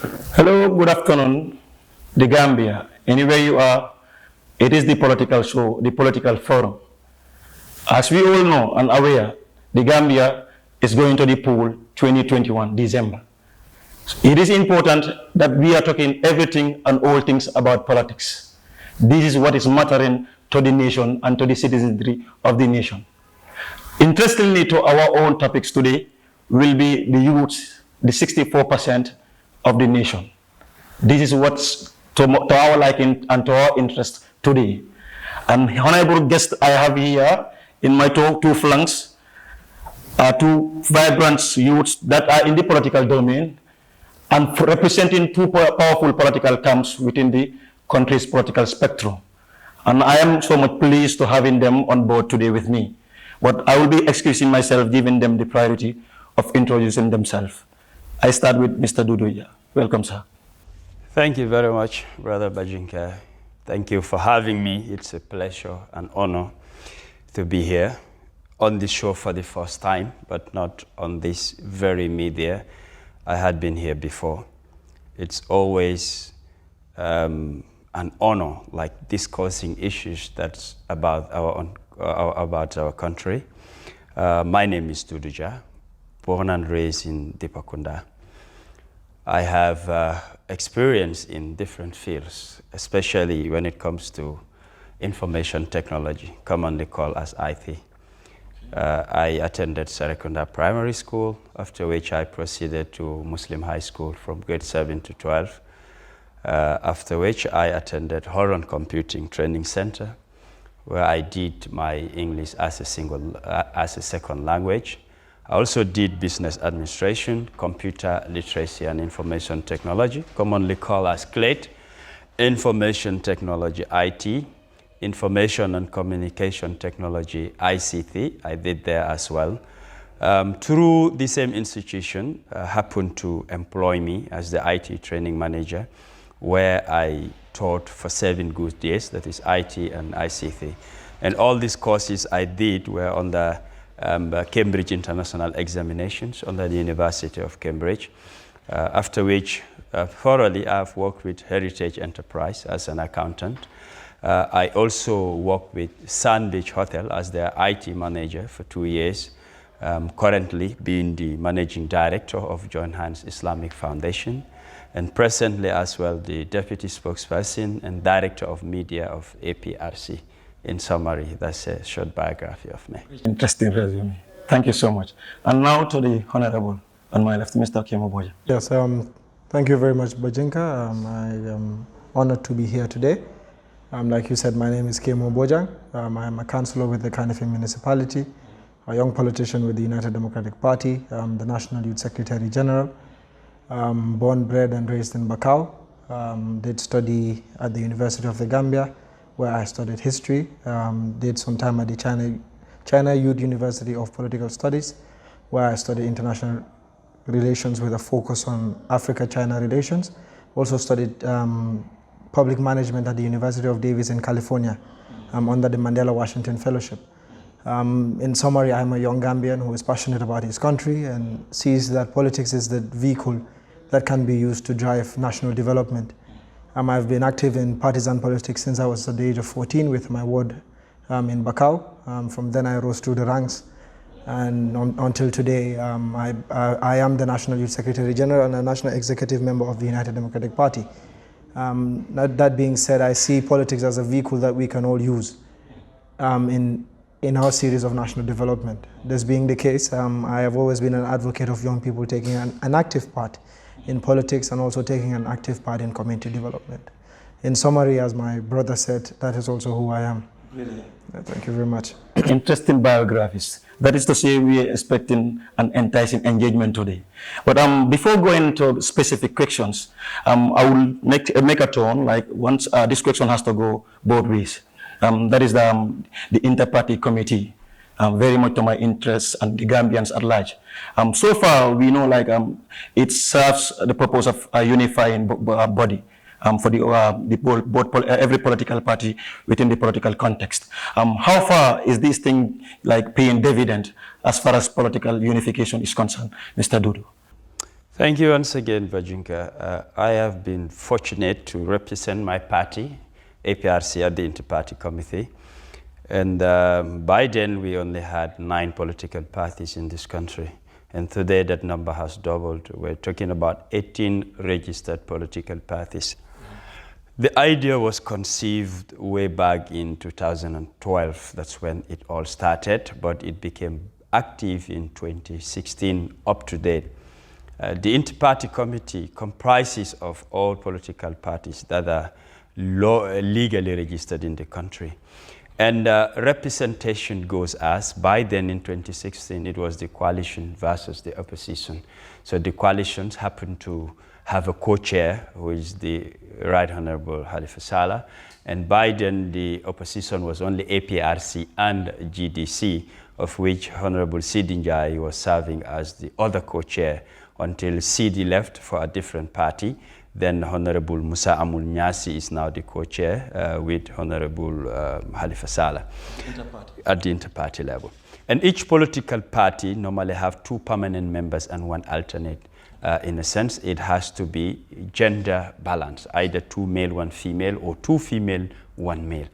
Hello, good afternoon, the Gambia. Anywhere you are, it is the political show, the political forum. As we all know and aware, the Gambia is going to the poll 2021 December. It is important that we are talking everything and all things about politics. This is what is mattering to the nation and to the citizenry of the nation. Interestingly, to our own topics today will be the youths, the 64% of the nation. This is what's to our liking and to our interest today. And honorable guest I have here in my two flanks are two vibrant youths that are in the political domain and representing two powerful political camps within the country's political spectrum. And I am so much pleased to having them on board today with me. But I will be excusing myself, giving them the priority of introducing themselves. I start with Mr. Duduya. Welcome, sir. Thank you very much, Brother Bajinka. Thank you for having me. It's a pleasure and honor to be here on this show for the first time, but not on this very media. I had been here before. It's always an honor, like discussing issues that's about our country. My name is Duduja, born and raised in Dipakunda. I have experience in different fields, especially when it comes to information technology, commonly called as IT. I attended Serekunda Primary School, after which I proceeded to Muslim High School from grade 7 to 12, after which I attended Horon Computing Training Center, where I did my English as a second language. I also did business administration, computer literacy and information technology, commonly called as CLET, information technology IT, information and communication technology ICT. I did there as well. Through the same institution, happened to employ me as the IT training manager, where I taught for 7 good years, that is IT and ICT. And all these courses I did were on the Cambridge International Examinations under the University of Cambridge, after which thoroughly I've worked with Heritage Enterprise as an accountant. I also worked with Sand Beach Hotel as their IT manager for 2 years, currently being the managing director of John Hands Islamic Foundation, and presently as well the deputy spokesperson and director of media of APRC. In summary, that's a short biography of me. Interesting resume. Thank you so much. And now to the Honorable on my left, Mr. Kemoboja. Yes, thank you very much, Bajinka. I am honored to be here today. Like you said, my name is Kemo Bojang. I am a councillor with the Kanifing municipality, a young politician with the United Democratic Party, the National Youth Secretary General, born, bred and raised in Bakau. Did study at the University of the Gambia, where I studied history, did some time at the China Youth University of Political Studies, where I studied international relations with a focus on Africa-China relations. Also studied public management at the University of Davis in California, under the Mandela Washington Fellowship. In summary, I'm a young Gambian who is passionate about his country and sees that politics is the vehicle that can be used to drive national development. I've been active in partisan politics since I was at the age of 14 with my ward in Bakau. From then I rose through the ranks, and until today I am the National Youth Secretary General and a National Executive Member of the United Democratic Party. That being said, I see politics as a vehicle that we can all use in our series of national development. This being the case, I have always been an advocate of young people taking an active part in politics and also taking an active part in community development. In summary, as my brother said, that is also who I am. Really? Thank you very mumuch. Interesting biographies. That is to say, we are expecting an enticing engagement today. But before going to specific questions, I will make a turn, like once this question has to go both ways. That is the inter-party committee. Very much to my interests and the Gambians at large. So far, we know it serves the purpose of a unifying body for every political party within the political context. How far is this thing paying dividend as far as political unification is concerned, Mr. Dudu? Thank you once again, Bajinka. I have been fortunate to represent my party, APRC, at the Inter-Party Committee. And by then, we only had 9 political parties in this country. And today, that number has doubled. We're talking about 18 registered political parties. The idea was conceived way back in 2012. That's when it all started, but it became active in 2016 up to date. The Inter-Party Committee comprises of all political parties that are legally registered in the country. And representation goes as, by then in 2016, it was the coalition versus the opposition. So the coalitions happened to have a co-chair, who is the Right Honorable Halifa Sallah. And by then, the opposition was only APRC and GDC, of which Honorable Sidi Njai was serving as the other co-chair until Sidi left for a different party. Then Honorable Musa Amul Nyasi is now the co-chair with Honorable Halifa Sallah at the inter-party level. And each political party normally have 2 permanent members and 1 alternate. In a sense, it has to be gender balanced, either 2 male, 1 female, or 2 female, 1 male.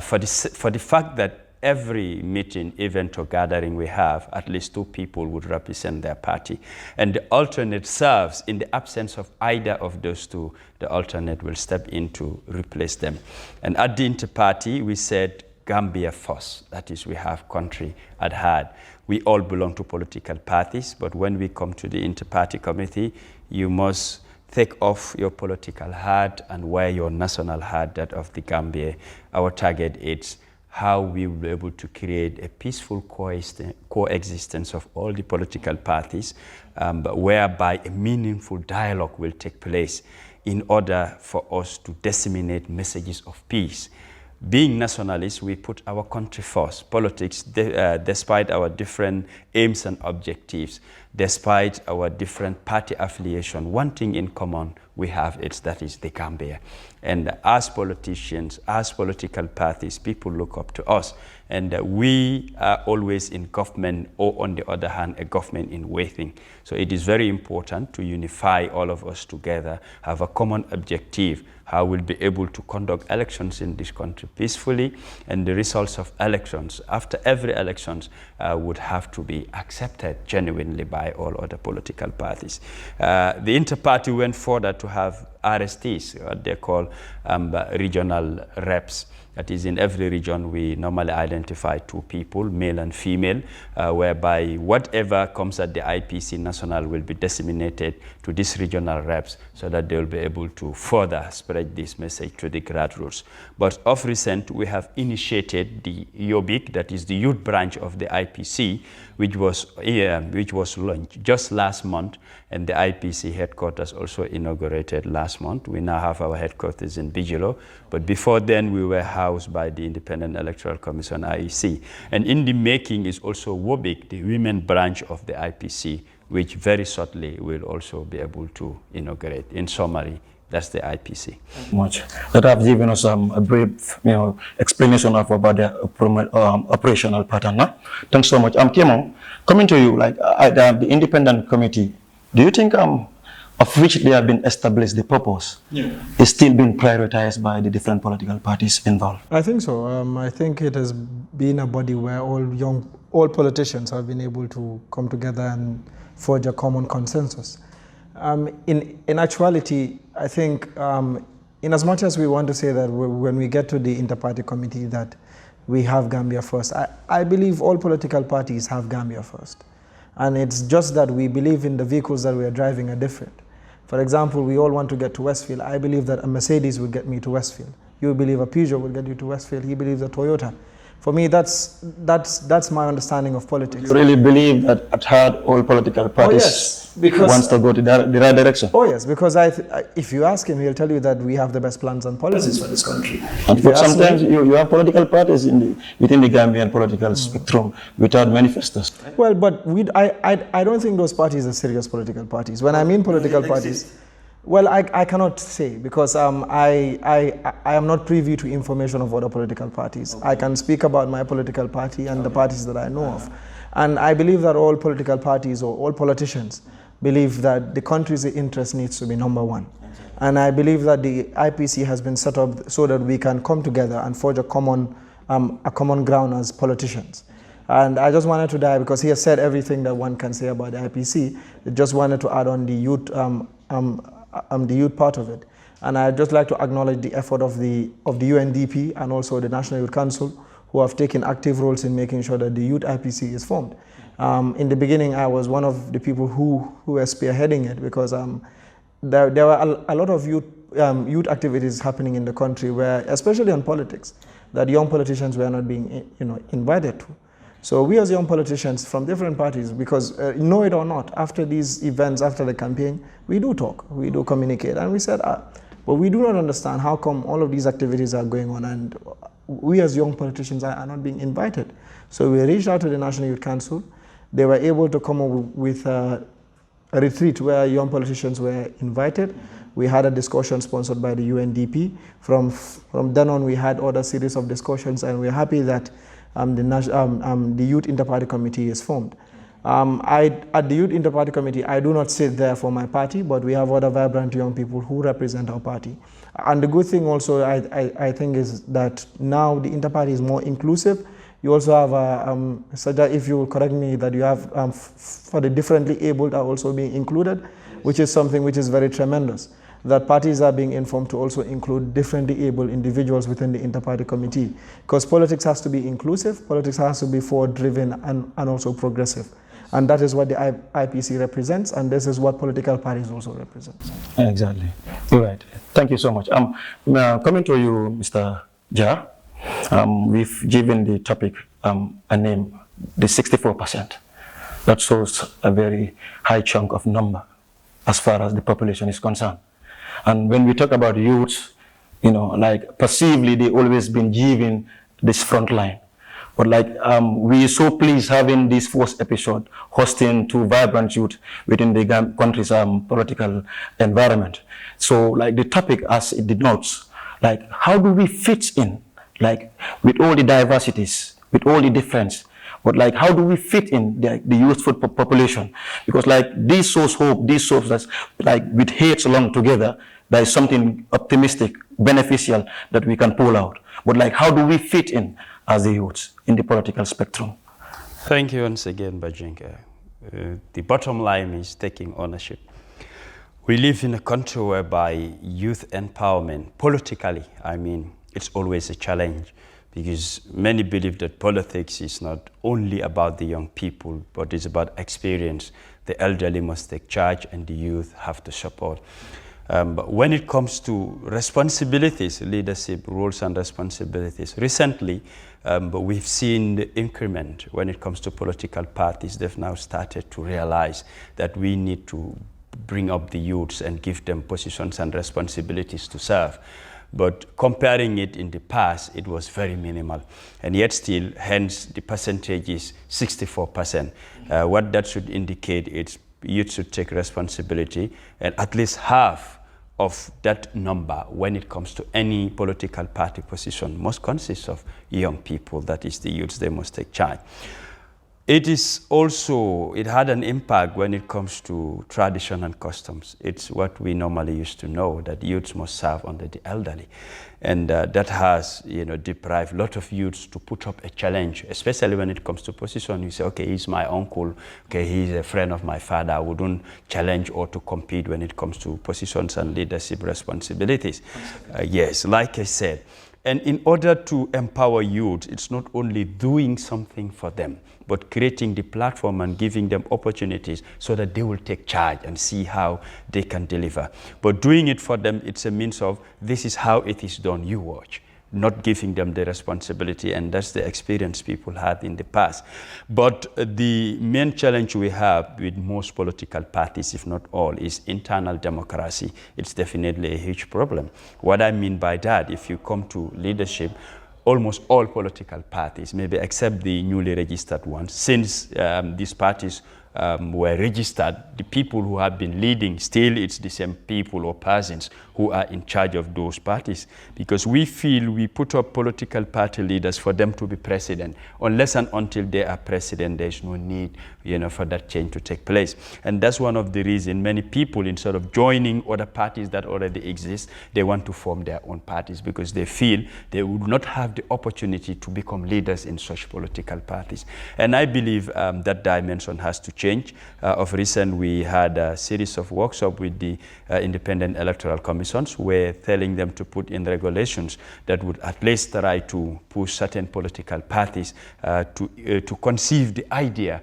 For the fact that every meeting, event, or gathering we have, at least 2 people would represent their party. And the alternate serves in the absence of either of those 2, the alternate will step in to replace them. And at the inter-party, we said Gambia first. That is, we have country at heart. We all belong to political parties, but when we come to the inter-party committee, you must take off your political hat and wear your national hat, that of the Gambia. Our target is how we will be able to create a peaceful coexistence of all the political parties, whereby a meaningful dialogue will take place in order for us to disseminate messages of peace. Being nationalists, we put our country first. Politics, despite our different aims and objectives, despite our different party affiliation, one thing in common we have, that is the Gambia. And as politicians, as political parties, people look up to us. And we are always in government, or on the other hand, a government in waiting. So it is very important to unify all of us together, have a common objective, how we'll be able to conduct elections in this country peacefully, and the results of elections, after every elections, would have to be accepted genuinely by all other political parties. The inter-party went further to have RSTs, what they call regional reps. That is, in every region, we normally identify 2 people, male and female, whereby whatever comes at the IPC national will be disseminated to these regional reps so that they will be able to further spread this message to the grassroots. But of recent, we have initiated the YOBIC, that is the youth branch of the IPC, which was launched just last month, and the IPC headquarters also inaugurated last month. We now have our headquarters in Bijilo, but before then we were housed by the Independent Electoral Commission, IEC. And in the making is also WOBIC, the women branch of the IPC, which very shortly will also be able to inaugurate. In summary, that's the IPC. Much. That have given us a brief, explanation of about the operational pattern. Huh? Thanks so much. Kemo, coming to you, like the independent committee, do you think of which they have been established, the purpose is still being prioritized by the different political parties involved? I think so. I think it has been a body where all politicians have been able to come together and forge a common consensus. In actuality, I think in as much as we want to say that when we get to the inter-party committee that we have Gambia first, I believe all political parties have Gambia first. And it's just that we believe in the vehicles that we are driving are different. For example, we all want to get to Westfield. I believe that a Mercedes will get me to Westfield. You believe a Peugeot will get you to Westfield. He believes a Toyota. For me, that's my understanding of politics. You really believe that at heart all political parties wants to go to the right direction? Oh yes, because if you ask him, he'll tell you that we have the best plans and policies for this country. But sometimes you have political parties within the Gambian political spectrum without manifestos. Well, but I don't think those parties are serious political parties. When I mean political parties, well, I cannot say because I am not privy to information of other political parties. Okay. I can speak about my political party and the parties that I know of. And I believe that all political parties or all politicians believe that the country's interest needs to be number one. And I believe that the IPC has been set up so that we can come together and forge a common ground as politicians. And I just wanted to dive, because he has said everything that one can say about the IPC. I just wanted to add on the youth part of it. And I'd just like to acknowledge the effort of the UNDP and also the National Youth Council, who have taken active roles in making sure that the Youth IPC is formed. In the beginning, I was one of the people who were spearheading it, because there were a lot of youth activities happening in the country, where, especially on politics, that young politicians were not being invited to. So we as young politicians from different parties, because know it or not, after these events, after the campaign, we do talk, we do communicate, and we said, but we do not understand how come all of these activities are going on and we as young politicians are not being invited. So we reached out to the National Youth Council. They were able to come up with a retreat where young politicians were invited. We had a discussion sponsored by the UNDP. From then on, we had other series of discussions, and we're happy that the Youth Interparty Committee is formed. At the Youth Interparty Committee, I do not sit there for my party, but we have other vibrant young people who represent our party. And the good thing also, I think, is that now the Interparty is more inclusive. You also have, so that if you will correct me, that you have, for the differently abled are also being included, which is something which is very tremendous. That parties are being informed to also include differently able individuals within the Interparty Committee. Because politics has to be inclusive, politics has to be forward-driven and also progressive. And that is what the IPC represents, and this is what political parties also represent. Exactly. All right. Thank you so much. Coming to you, Mr. Jar, we've given the topic a name, the 64%. That shows a very high chunk of number as far as the population is concerned. And when we talk about youths, like perceivably they always been given this front line. But like we so pleased having this first episode hosting two vibrant youth within the country's political environment. So like the topic as it denotes, like how do we fit in, like with all the diversities, with all the difference, but like how do we fit in the youthful population? Because like this shows hope, this shows that like with heads along together, there is something optimistic, beneficial that we can pull out. But like how do we fit in as the youths in the political spectrum? Thank you once again, Bajinka. The bottom line is taking ownership. We live in a country whereby youth empowerment, politically, it's always a challenge, because many believe that politics is not only about the young people, but it's about experience. The elderly must take charge and the youth have to support. But when it comes to responsibilities, leadership, roles and responsibilities, recently we've seen the increment when it comes to political parties. They've now started to realize that we need to bring up the youths and give them positions and responsibilities to serve. But comparing it in the past, it was very minimal. And yet still, hence the percentage is 64%. What that should indicate is youth should take responsibility, and at least half of that number when it comes to any political party position must consist of young people, that is the youths, they must take charge. It had an impact when it comes to tradition and customs. It's what we normally used to know, that youths must serve under the elderly. And that has, deprived a lot of youths to put up a challenge, especially when it comes to position. You say, okay, he's my uncle, okay, he's a friend of my father. I wouldn't challenge or to compete when it comes to positions and leadership responsibilities. Yes, like I said. And in order to empower youth, it's not only doing something for them, but creating the platform and giving them opportunities so that they will take charge and see how they can deliver. But doing it for them, it's a means of, this is how it is done, you watch. Not giving them the responsibility, and that's the experience people had in the past. But the main challenge we have with most political parties, if not all, is internal democracy. It's definitely a huge problem. What I mean by that, if you come to leadership, almost all political parties, maybe except the newly registered ones, since these parties were registered, the people who have been leading, still it's the same people or persons who are in charge of those parties. Because we feel we put up political party leaders for them to be president. Unless and until they are president, there's no need, for that change to take place. And that's one of the reasons many people, instead of joining other parties that already exist, they want to form their own parties because they feel they would not have the opportunity to become leaders in such political parties. And I believe that dimension has to change. Of recent, we had a series of workshops with the independent electoral commissions. We're telling them to put in regulations that would at least try to push certain political parties to conceive the idea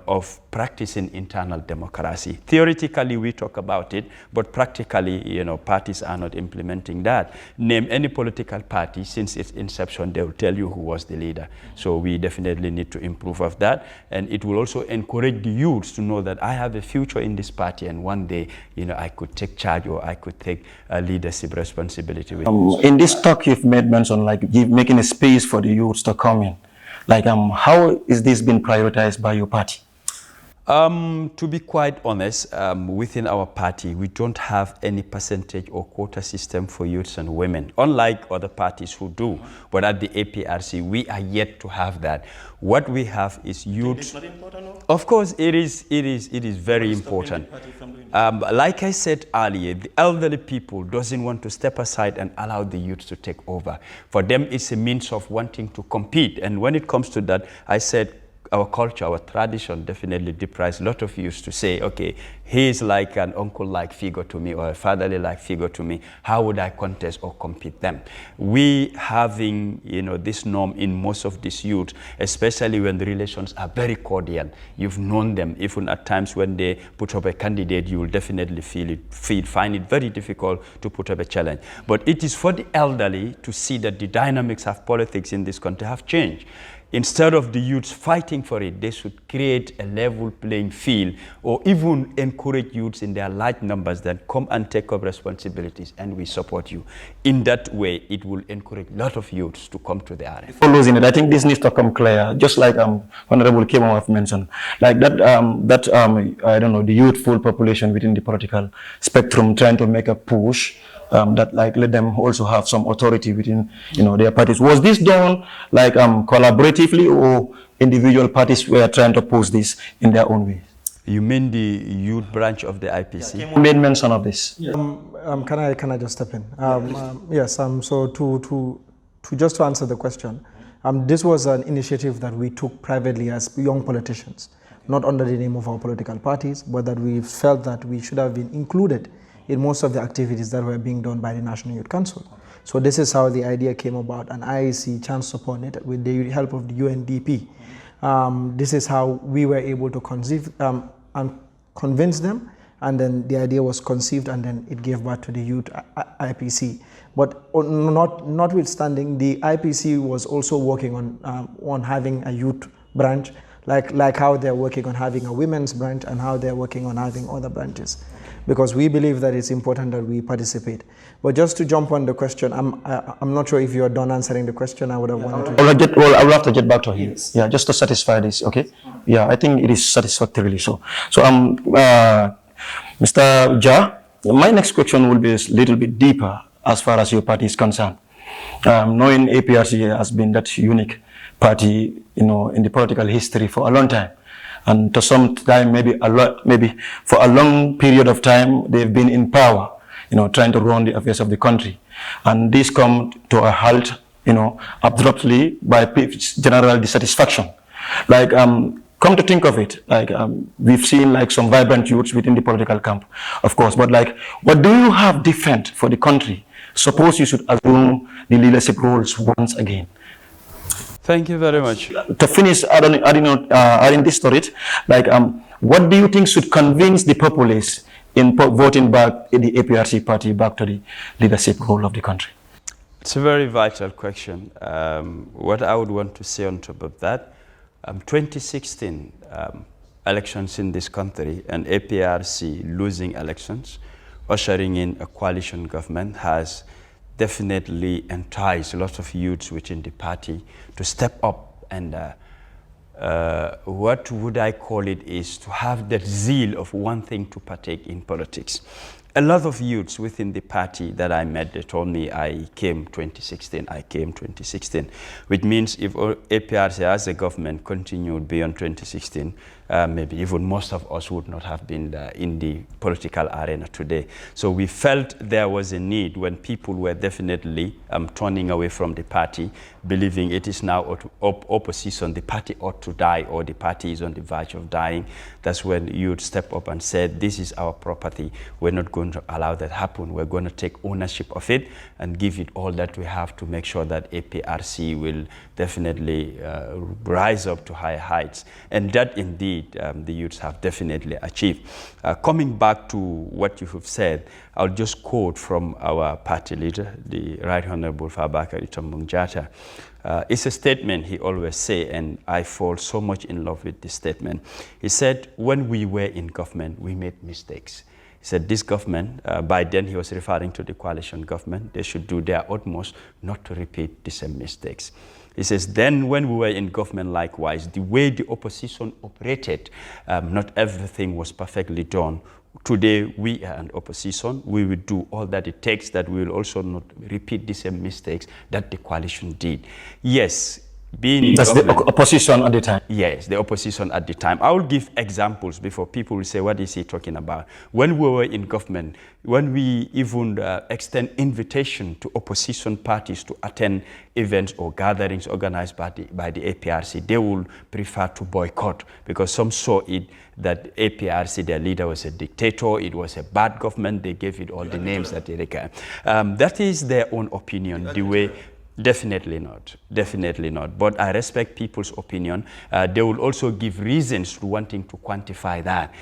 of practicing internal democracy. Theoretically, we talk about it, but practically, parties are not implementing that. Name any political party since its inception, they will tell you who was the leader. So we definitely need to improve of that. And it will also encourage the youths to know that I have a future in this party and one day, I could take charge or I could take a leadership responsibility. In this talk, you've made mention making a space for the youths to come in. How is this being prioritized by your party? To be quite honest, within our party, we don't have any percentage or quota system for youths and women, unlike other parties who do. But at the APRC, we are yet to have that. What we have is youth. It's not important, no? Of course, it is very important. Like I said earlier, the elderly people doesn't want to step aside and allow the youth to take over. For them, it's a means of wanting to compete. And when it comes to that, I said, our culture, our tradition definitely deprives a lot of youth to say, okay, he is like an uncle-like figure to me or a fatherly-like figure to me. How would I contest or compete them? We having, this norm in most of these youth, especially when the relations are very cordial. You've known them. Even at times when they put up a candidate, you will definitely find it very difficult to put up a challenge. But it is for the elderly to see that the dynamics of politics in this country have changed. Instead of the youths fighting for it, they should create a level playing field or even encourage youths in their large numbers that come and take up responsibilities and we support you. In that way, it will encourage a lot of youths to come to the area. For losing it, I think this needs to come clear, just like Honorable Kemo have mentioned, like that, I don't know, the youthful population within the political spectrum trying to make a push that let them also have some authority within their parties. Was this done collaboratively or individual parties were trying to push this in their own way? You mean the youth branch of the IPC? Yeah, made mention of this. Yeah. Can I just step in? Yes. So to just to answer the question, this was an initiative that we took privately as young politicians, not under the name of our political parties, but that we felt that we should have been included in most of the activities that were being done by the National Youth Council. So this is how the idea came about, and IEC chanced upon it with the help of the UNDP. This is how we were able to conceive and convince them, and then the idea was conceived, and then it gave birth to the Youth IPC. But notwithstanding, the IPC was also working on having a youth branch, like how they're working on having a women's branch and how they're working on having other branches. Because we believe that it's important that we participate. But just to jump on the question, I'm not sure if you are done answering the question. I would have wanted to. I will have to get back to him. Yes. Yeah, just to satisfy this. Okay. Yeah, I think it is satisfactorily so. So Mr. Ja, my next question will be a little bit deeper as far as your party is concerned. Knowing APRC has been that unique party, in the political history for a long time. And to some time, maybe for a long period of time, they've been in power, trying to run the affairs of the country. And this come to a halt, abruptly by general dissatisfaction. Come to think of it, we've seen some vibrant youths within the political camp, of course, but what do you have different for the country? Suppose you should assume the leadership roles once again. Thank you very much. To finish adding this to it, what do you think should convince the populace in voting back the APRC party back to the leadership role of the country? It's a very vital question. What I would want to say on top of that, 2016 elections in this country and APRC losing elections, ushering in a coalition government has definitely enticed a lot of youths within the party to step up and what would I call it, is to have that zeal of wanting to partake in politics. A lot of youths within the party that I met, they told me I came 2016, which means if APRC as a government continued beyond 2016, maybe even most of us would not have been in the political arena today. So we felt there was a need when people were definitely turning away from the party, believing it is now opposition, the party ought to die or the party is on the verge of dying. That's when you'd step up and said, this is our property. We're not going to allow that happen. We're going to take ownership of it and give it all that we have to make sure that APRC will definitely rise up to higher heights. And that indeed the youths have definitely achieved. Coming back to what you have said, I'll just quote from our party leader, the Right Honorable Fabakary Tombong Jatta. It's a statement he always say, and I fall so much in love with this statement. He said, when we were in government, we made mistakes. He said this government, by then he was referring to the coalition government, they should do their utmost not to repeat the same mistakes. He says, then when we were in government likewise, the way the opposition operated, not everything was perfectly done. Today, we are an opposition. We will do all that it takes, that we will also not repeat the same mistakes that the coalition did. Yes, being in That's government, the opposition at the time. yes, the opposition at the time. I will give examples before people will say, what is he talking about? When we were in government, when we even extend invitation to opposition parties to attend events or gatherings organized by the APRC, they will prefer to boycott because some saw it that APRC, their leader, was a dictator, it was a bad government, they gave it all the names that they can. That is their own opinion, the way. Definitely not. Definitely not. But I respect people's opinion. They will also give reasons to wanting to quantify that.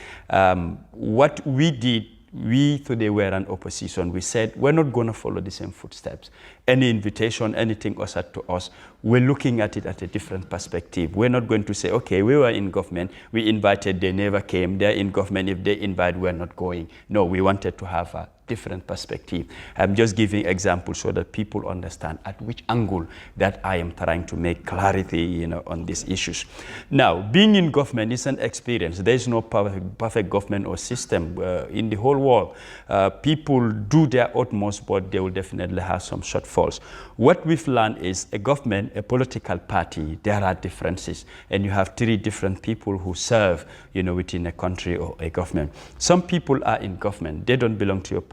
What we did, we today were an opposition. We said we're not going to follow the same footsteps. Any invitation, anything offered to us, we're looking at it at a different perspective. We're not going to say, okay, we were in government, we invited, they never came. They're in government, if they invite, we're not going. No, we wanted to have a different perspective. I'm just giving examples so that people understand at which angle that I am trying to make clarity, on these issues. Now, being in government is an experience. There is no perfect government or system in the whole world. People do their utmost, but they will definitely have some shortfalls. What we've learned is a government, a political party, there are differences, and you have three different people who serve, within a country or a government. Some people are in government, they don't belong to your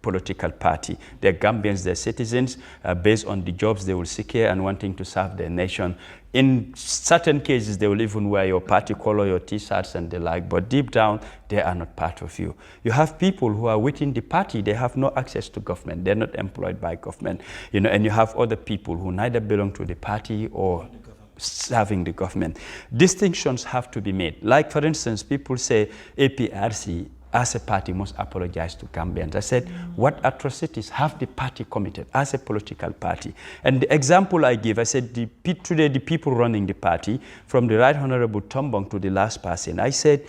political party. They're Gambians, they're citizens, based on the jobs they will secure and wanting to serve their nation. In certain cases, they will even wear your party color, your t-shirts and the like, but deep down, they are not part of you. You have people who are within the party, they have no access to government, they're not employed by government, and you have other people who neither belong to the party or serving the government. Distinctions have to be made. Like, for instance, people say APRC as a party must apologize to Gambians. I said, what atrocities have the party committed as a political party? And the example I give, I said, today the people running the party, from the Right Honorable Tombong to the last person, I said,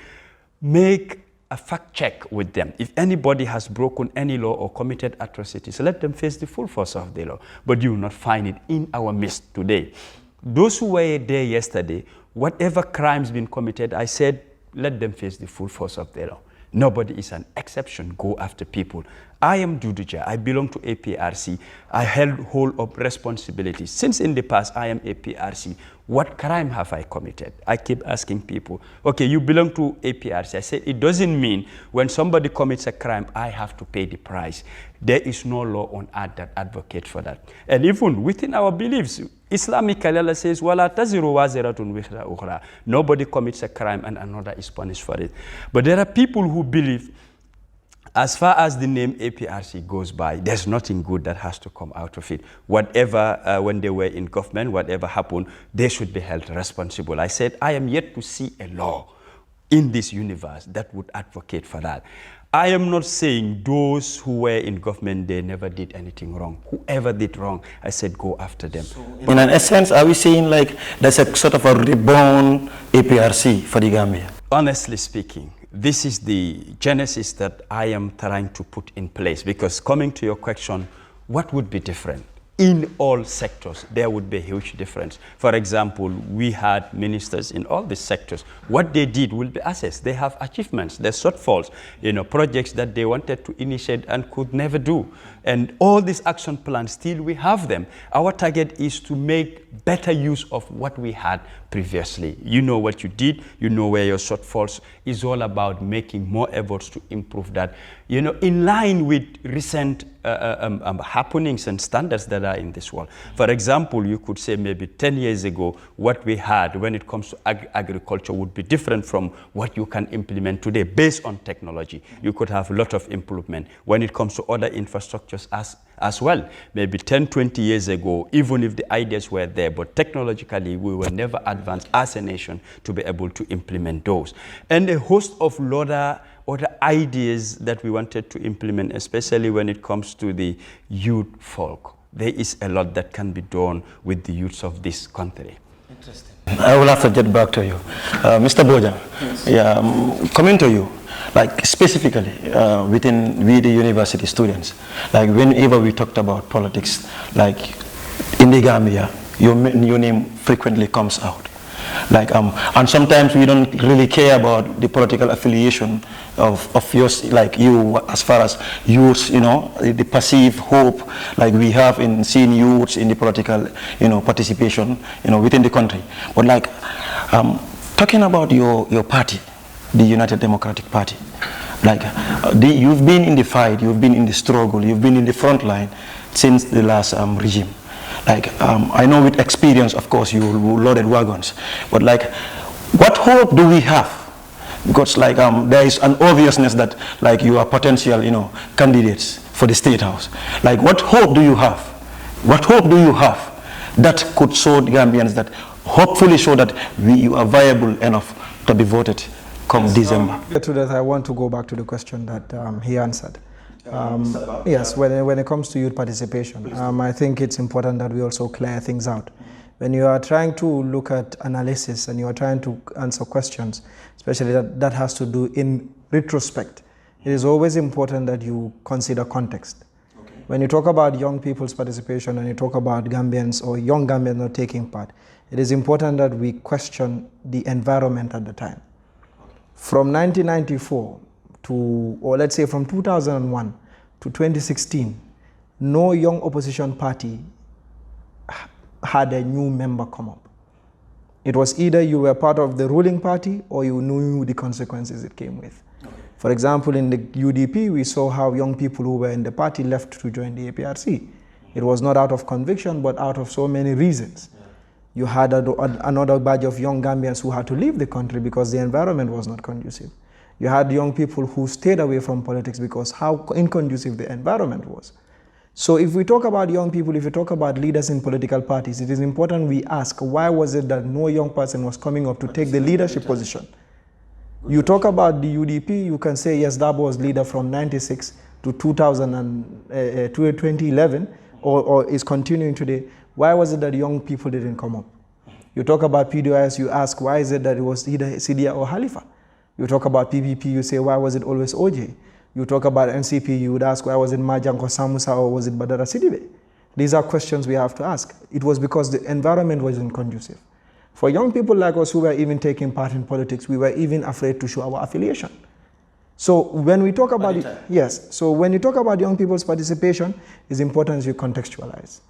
make a fact check with them. If anybody has broken any law or committed atrocities, let them face the full force of the law. But you will not find it in our midst today. Those who were there yesterday, whatever crimes been committed, I said, let them face the full force of the law. Nobody is an exception. Go after people. I am Duduja. I belong to APRC. I hold up responsibilities. Since in the past, I am APRC. What crime have I committed? I keep asking people, okay, you belong to APRC. I said, it doesn't mean when somebody commits a crime, I have to pay the price. There is no law on earth that advocates for that. And even within our beliefs, Islamic Kalala says, Wala taziru waziratun wizra ukhra. Nobody commits a crime and another is punished for it. But there are people who believe, as far as the name APRC goes by, there's nothing good that has to come out of it. Whatever, when they were in government, whatever happened, they should be held responsible. I said, I am yet to see a law in this universe that would advocate for that. I am not saying those who were in government, they never did anything wrong. Whoever did wrong, I said, go after them. So in an essence, are we saying like there's a sort of a reborn APRC for the Gambia? Honestly speaking, this is the genesis that I am trying to put in place, because coming to your question, what would be different? in all sectors, there would be a huge difference. For example, we had ministers in all these sectors. What they did will be assessed. They have achievements, there's shortfalls, projects that they wanted to initiate and could never do. And all these action plans, still we have them. Our target is to make better use of what we had previously. You know what you did, you know where your shortfalls. It's all about making more efforts to improve that, in line with recent happenings and standards that are in this world. For example, you could say maybe 10 years ago, what we had when it comes to agriculture would be different from what you can implement today based on technology. You could have a lot of improvement. When it comes to other infrastructures as well, maybe 10, 20 years ago, even if the ideas were there, but technologically we were never advanced as a nation to be able to implement those. And a host of other ideas that we wanted to implement, especially when it comes to the youth folk. There is a lot that can be done with the youths of this country. Interesting. I will have to get back to you. Mr. Boja, yes. Coming to you, like specifically within we the university students, like whenever we talked about politics, like in the Gambia, your name frequently comes out. Like and sometimes we don't really care about the political affiliation of yours, like you, as far as youths, the perceived hope like we have in seeing youths in the political participation within the country. But like talking about your party, the United Democratic Party, like you've been in the fight, you've been in the struggle, you've been in the front line since the last regime. Like, I know with experience, of course, you loaded wagons, but like, what hope do we have? Because like, there is an obviousness that like you are potential, candidates for the State House. Like, what hope do you have? What hope do you have that could show the Gambians that, hopefully show that you are viable enough to be voted come December? To that, I want to go back to the question that he answered. Yes, when it comes to youth participation, I think it's important that we also clear things out. When you are trying to look at analysis and you are trying to answer questions, especially that has to do in retrospect, it is always important that you consider context. Okay. When you talk about young people's participation and you talk about Gambians or young Gambians not taking part, it is important that we question the environment at the time. Okay. From 1994, or let's say from 2001 to 2016, no young opposition party had a new member come up. It was either you were part of the ruling party or you knew the consequences it came with. Okay. For example, in the UDP, we saw how young people who were in the party left to join the APRC. It was not out of conviction, but out of so many reasons. Yeah. You had another batch of young Gambians who had to leave the country because the environment was not conducive. You had young people who stayed away from politics because how inconducive the environment was. So if we talk about young people, if we talk about leaders in political parties, it is important we ask, why was it that no young person was coming up to take the leadership position? You talk about the UDP, you can say, yes, Dabo was leader from 96 to 2011, or is continuing today. Why was it that young people didn't come up? You talk about PDOS, you ask, why is it that it was either Sidia or Halifa? You talk about PPP, you say, why was it always OJ? You talk about NCP, you would ask, why was it Majanko Samusa or was it Badara Sidibe? These are questions we have to ask. It was because the environment wasn't conducive. For young people like us who were even taking part in politics, we were even afraid to show our affiliation. So when we talk about so when you talk about young people's participation, it's important you contextualize.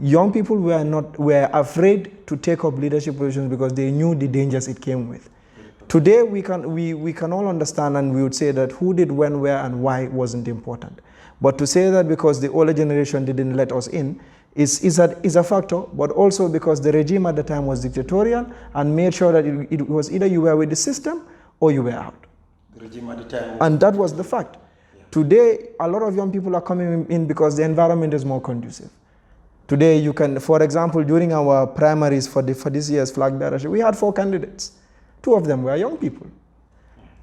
Young people were afraid to take up leadership positions because they knew the dangers it came with. Today, we can all understand and we would say that who did when, where, and why wasn't important. But to say that because the older generation didn't let us in is a factor, but also because the regime at the time was dictatorial and made sure that it was either you were with the system or you were out. The regime at the time. And that was the fact. Yeah. Today, a lot of young people are coming in because the environment is more conducive. Today, you can, for example, during our primaries for this year's flag bearership, we had 4 candidates. 2 of them were young people.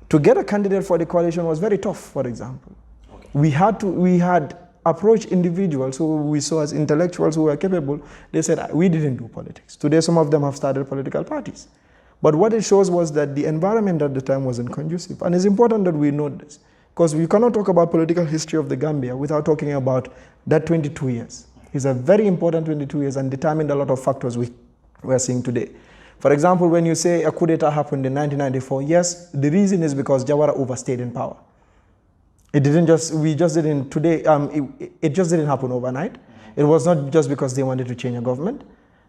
To get a candidate for the coalition was very tough, for example. Okay. We had approached individuals who we saw as intellectuals who were capable. They said, we didn't do politics. Today, some of them have started political parties. But what it shows was that the environment at the time wasn't conducive. And it's important that we note this, because we cannot talk about political history of the Gambia without talking about that 22 years. It's a very important 22 years and determined a lot of factors we are seeing today. For example, when you say a coup d'etat happened in 1994, yes, the reason is because Jawara overstayed in power. It just didn't happen overnight. It was not just because they wanted to change a government,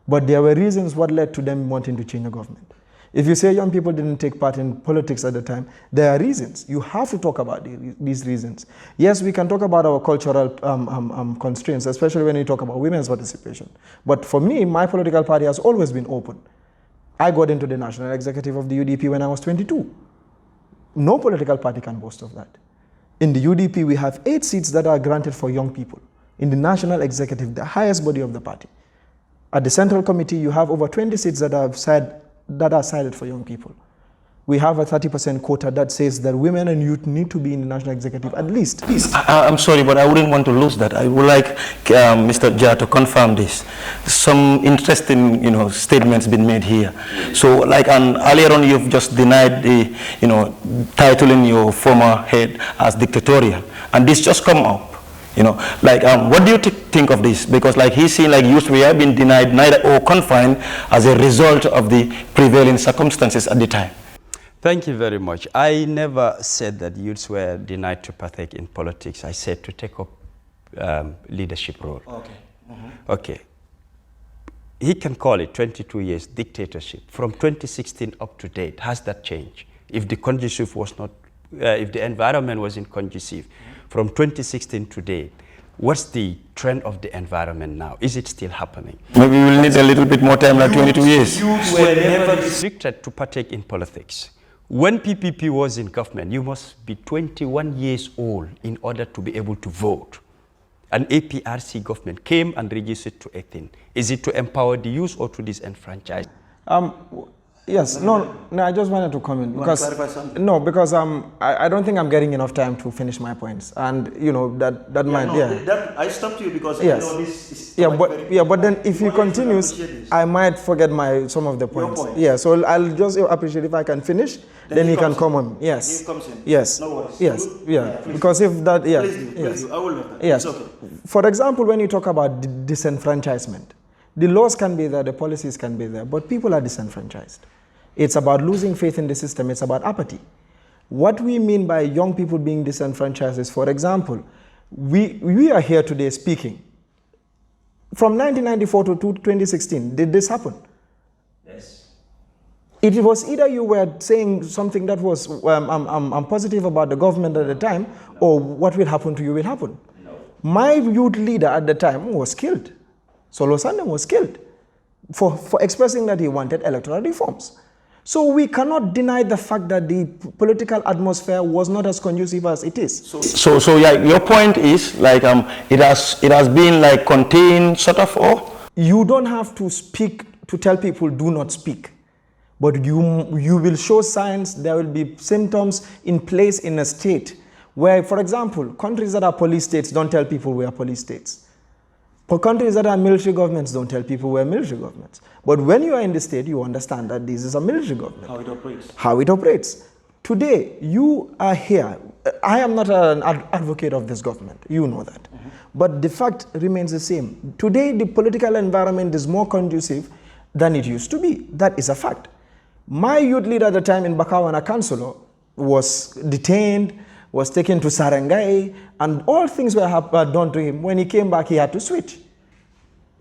but there were reasons what led to them wanting to change a government. If you say young people didn't take part in politics at the time, there are reasons. You have to talk about these reasons. Yes, we can talk about our cultural constraints, especially when we talk about women's participation. But for me, my political party has always been open. I got into the national executive of the UDP when I was 22. No political party can boast of that. In the UDP, we have 8 seats that are granted for young people. In the national executive, the highest body of the party. At the central committee, you have over 20 seats that are sided for young people. We have a 30% quota that says that women and youth need to be in the national executive at least. I'm sorry, but I wouldn't want to lose that. I would like Mr. Jah to confirm this. Some interesting, statements been made here. So, earlier on, you've just denied the, titling your former head as dictatorial, and this just come up. What do you think of this? Because he's saying youth we have been denied neither or confined as a result of the prevailing circumstances at the time. Thank you very much. I never said that youths were denied to partake in politics. I said to take up leadership role. Okay. Okay. He can call it 22 years dictatorship. From 2016 up to date, has that changed? If the conducive was not, if the environment wasn't conducive, from 2016 to date, what's the trend of the environment now? Is it still happening? Maybe we'll need a little bit more time, 22 years. Youths were never restricted to partake in politics. When PPP was in government, you must be 21 years old in order to be able to vote. An APRC government came and reduced it to 18. Is it to empower the youth or to disenfranchise? Yes, no, I just wanted to comment. Want to clarify something? No, because I don't think I'm getting enough time to finish my points. And, that might, I stopped you because yes. I know this is but then if he continues, I might forget some of the points. Your point. Yeah, so I'll just appreciate if I can finish, then he can come on. Yes. He comes in. Yes. No worries. Yes. Yeah. Because if that, Please do. I will not. Yes. It's okay. For example, when you talk about disenfranchisement, the laws can be there, the policies can be there, but people are disenfranchised. It's about losing faith in the system. It's about apathy. What we mean by young people being disenfranchised is, for example, we are here today speaking. From 1994 to 2016, did this happen? Yes. It was either you were saying something that was positive about the government at the time, or what will happen to you will happen. No. My youth leader at the time was killed. Solo Sandem was killed for expressing that he wanted electoral reforms. So we cannot deny the fact that the political atmosphere was not as conducive as it is. So your point is it has been contained sort of, or? You don't have to speak to tell people do not speak, but you will show signs. There will be symptoms in place in a state where, for example, countries that are police states don't tell people we are police states. For countries that are military governments don't tell people we're military governments. But when you are in the state, you understand that this is a military government. How it operates. Today, you are here. I am not an advocate of this government. You know that. But the fact remains the same. Today, the political environment is more conducive than it used to be. That is a fact. My youth leader at the time in Bakawana Council was detained, was taken to Sarangai, and all things were done to him. When he came back, he had to switch.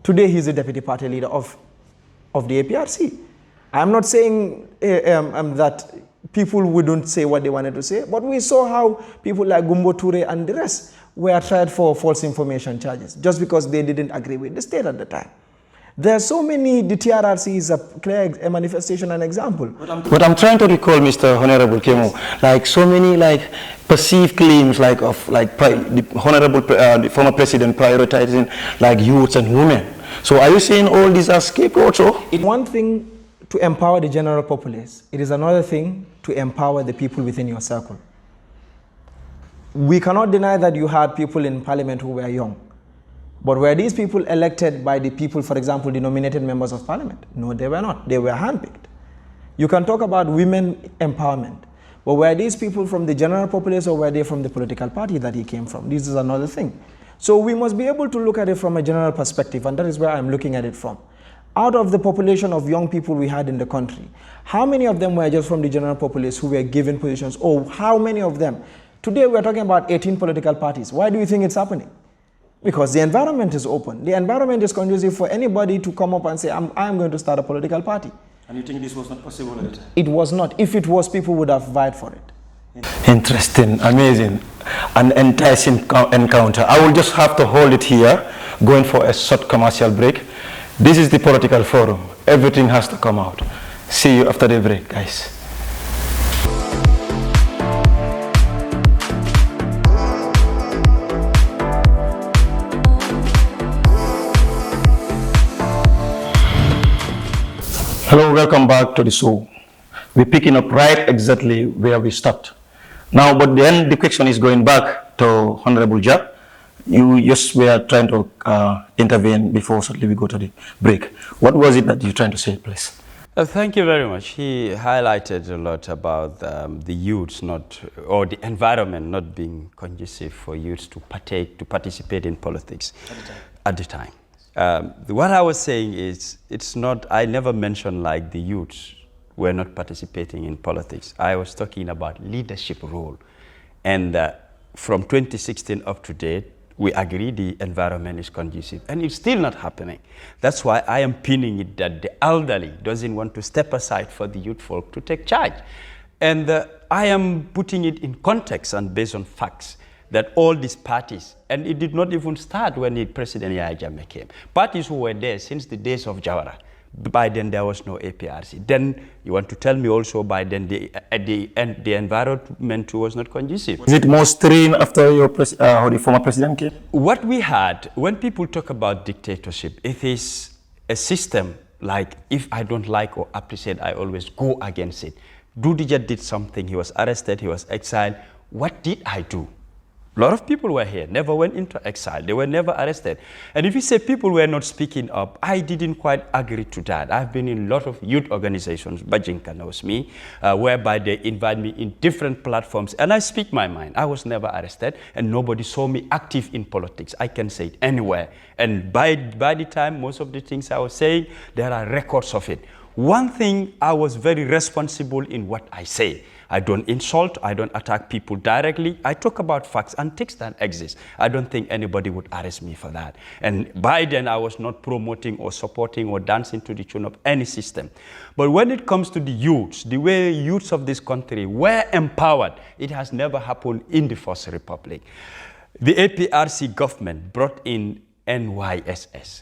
Today, he's the deputy party leader of the APRC. I'm not saying that people wouldn't say what they wanted to say, but we saw how people like Gumbo Ture and the rest were tried for false information charges just because they didn't agree with the state at the time. There are so many, the TRRC is a clear manifestation and example. But I'm trying to recall, Mr. Honorable Kemo, so many perceived claims the Honorable the former President prioritizing youths and women. So are you saying all these are scapegoats? It's one thing to empower the general populace. It is another thing to empower the people within your circle. We cannot deny that you had people in parliament who were young. But were these people elected by the people, for example, the nominated members of parliament? No, they were not. They were handpicked. You can talk about women empowerment. But were these people from the general populace or were they from the political party that he came from? This is another thing. So we must be able to look at it from a general perspective, and that is where I'm looking at it from. Out of the population of young people we had in the country, how many of them were just from the general populace who were given positions? Or how many of them? Today we're talking about 18 political parties. Why do you think it's happening? Because the environment is open. The environment is conducive for anybody to come up and say, I'm going to start a political party. And you think this was not possible at the time? It was not. If it was, people would have vied for it. Interesting, amazing, an enticing encounter. I will just have to hold it here, going for a short commercial break. This is the political forum. Everything has to come out. See you after the break, guys. Hello, welcome back to the show. We're picking up right exactly where we stopped. Now, but then the question is going back to Honorable Ja. You just were trying to intervene before suddenly we go to the break. What was it that you're trying to say, please? Thank you very much. He highlighted a lot about the youths or the environment not being conducive for youths to participate in politics at the time. What I was saying is, I never mentioned like the youths were not participating in politics. I was talking about leadership role. And from 2016 up to date, we agree the environment is conducive. And it's still not happening. That's why I am pinning it that the elderly doesn't want to step aside for the youth folk to take charge. And I am putting it in context and based on facts that all these parties, and it did not even start when President Yahya Jammeh came, parties who were there since the days of Jawara. By then there was no APRC. Then you want to tell me also by then the environment was not conducive. Was it more strained after the former president came? What we had, when people talk about dictatorship, it is a system like if I don't like or appreciate, I always go against it. Dudija did something, he was arrested, he was exiled. What did I do? A lot of people were here, never went into exile. They were never arrested. And if you say people were not speaking up, I didn't quite agree to that. I've been in a lot of youth organizations, Bajinka knows me, whereby they invite me in different platforms, and I speak my mind. I was never arrested, and nobody saw me active in politics. I can say it anywhere. And by the time, most of the things I was saying, there are records of it. One thing, I was very responsible in what I say. I don't insult, I don't attack people directly. I talk about facts and things that exist. I don't think anybody would arrest me for that. And by then, I was not promoting or supporting or dancing to the tune of any system. But when it comes to the youths, the way youths of this country were empowered, it has never happened in the First Republic. The APRC government brought in NYSS.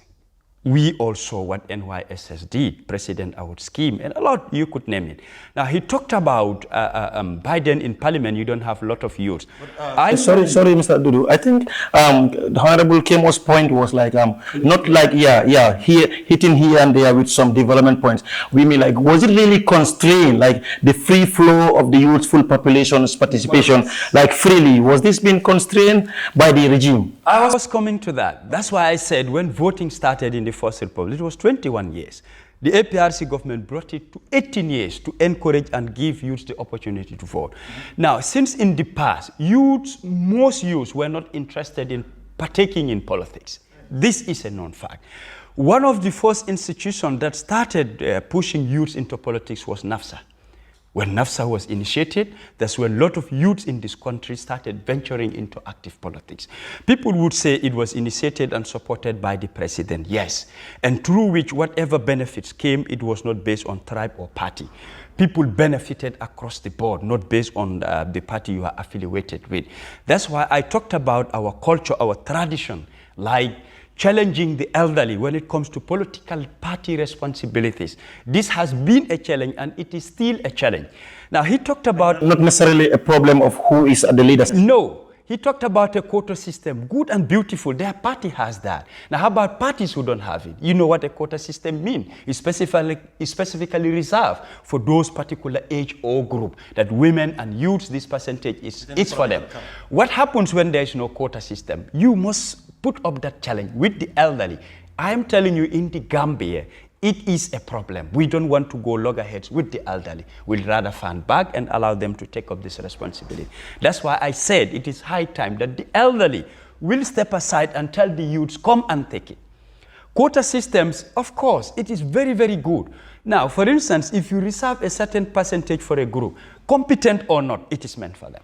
We also saw what NYSS did, President Awad scheme, and a lot, you could name it. Now, he talked about Biden in parliament, you don't have a lot of youths. Sorry, Mr. Dudu. I think the Honorable Kemo's point was like, not like, hitting here and there with some development points. We mean like, was it really constrained, like the free flow of the youthful population's participation, like freely? Was this being constrained by the regime? I was coming to that. That's why I said when voting started in the First Republic, it was 21 years. The APRC government brought it to 18 years to encourage and give youths the opportunity to vote. Now, since in the past, most youths were not interested in partaking in politics. This is a known fact. One of the first institutions that started pushing youths into politics was NAFSA. When NAFSA was initiated, that's when a lot of youths in this country started venturing into active politics. People would say it was initiated and supported by the president, yes. And through which whatever benefits came, it was not based on tribe or party. People benefited across the board, not based on the party you are affiliated with. That's why I talked about our culture, our tradition, like challenging the elderly when it comes to political party responsibilities. This has been a challenge and it is still a challenge. Now he talked about... Not necessarily a problem of who is the leader. No. He talked about a quota system, good and beautiful. Their party has that. Now, how about parties who don't have it? You know what a quota system means. It's specifically reserved for those particular age or group, that women and youths, this percentage is for them. What happens when there is no quota system? You must put up that challenge with the elderly. I am telling you, in the Gambia, it is a problem. We don't want to go loggerheads with the elderly. We'd rather fan back and allow them to take up this responsibility. That's why I said it is high time that the elderly will step aside and tell the youths, come and take it. Quota systems, of course, it is very, very good. Now, for instance, if you reserve a certain percentage for a group, competent or not, it is meant for them.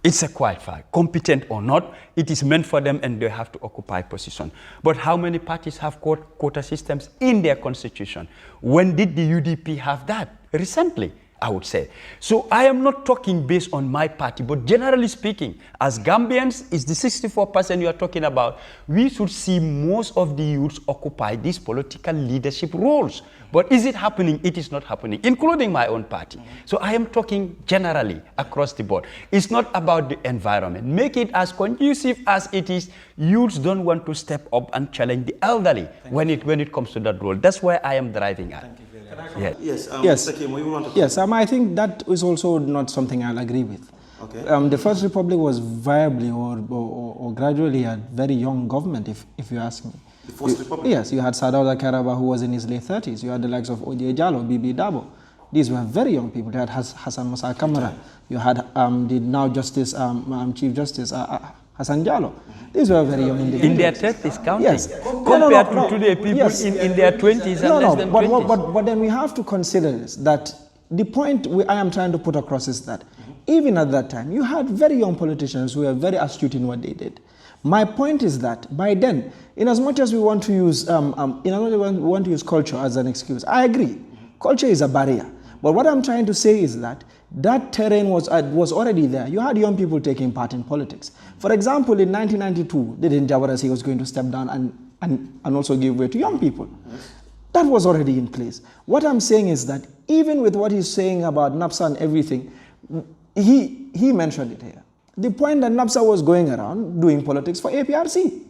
It's a quiet fact. Competent or not, it is meant for them and they have to occupy position. But how many parties have quota systems in their constitution? When did the UDP have that? Recently, I would say. So I am not talking based on my party, but generally speaking, as Gambians, is the 64% you are talking about, we should see most of the youths occupy these political leadership roles. But is it happening? It is not happening, including my own party. So I am talking generally across the board. It's not about the environment. Make it as conducive as it is. Youths don't want to step up and challenge the elderly when it comes to that role. That's where I am driving at. Yes. Yes. Mr. Kim, we want to Yes, I think that is also not something I'll agree with. Okay. The First Republic was viably or gradually a very young government, if you ask me. The First Republic? Yes, you had Sadauda Karaba, who was in his late 30s. You had the likes of Ojie Jallow, Bibi Dabo. These were very young people. You had Hassan Musa Kamara. You had the now Justice, Chief Justice Hassan Jallow. These were very young individuals. In their 30s, counting. Yes. Compared to today, people yes. in their 20s and less than 20s. But then we have to consider this, that the point I am trying to put across is that even at that time, you had very young politicians who were very astute in what they did. My point is that by then, in as much as we want to use, culture as an excuse, I agree. Culture is a barrier. But what I'm trying to say is that that terrain was already there. You had young people taking part in politics. For example, in 1992, didn't Jawara say he was going to step down and also give way to young people? Yes. That was already in place. What I'm saying is that even with what he's saying about NAPSA and everything, he mentioned it here. The point that NAPSA was going around doing politics for APRC.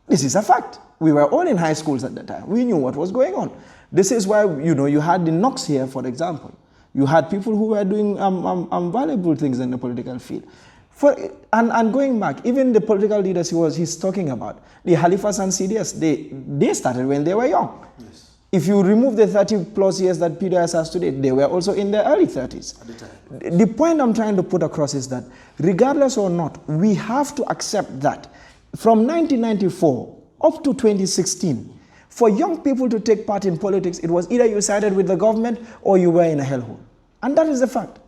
This is a fact. We were all in high schools at the time. We knew what was going on. This is why, you had the Knox here, for example. You had people who were doing valuable things in the political field. And going back, even the political leaders he's talking about, the Halifas and CDS, they started when they were young. Yes. If you remove the 30 plus years that PDS has today, they were also in their early 30s. At the time. The point I'm trying to put across is that regardless or not, we have to accept that from 1994 up to 2016, for young people to take part in politics, it was either you sided with the government or you were in a hellhole. And that is the fact.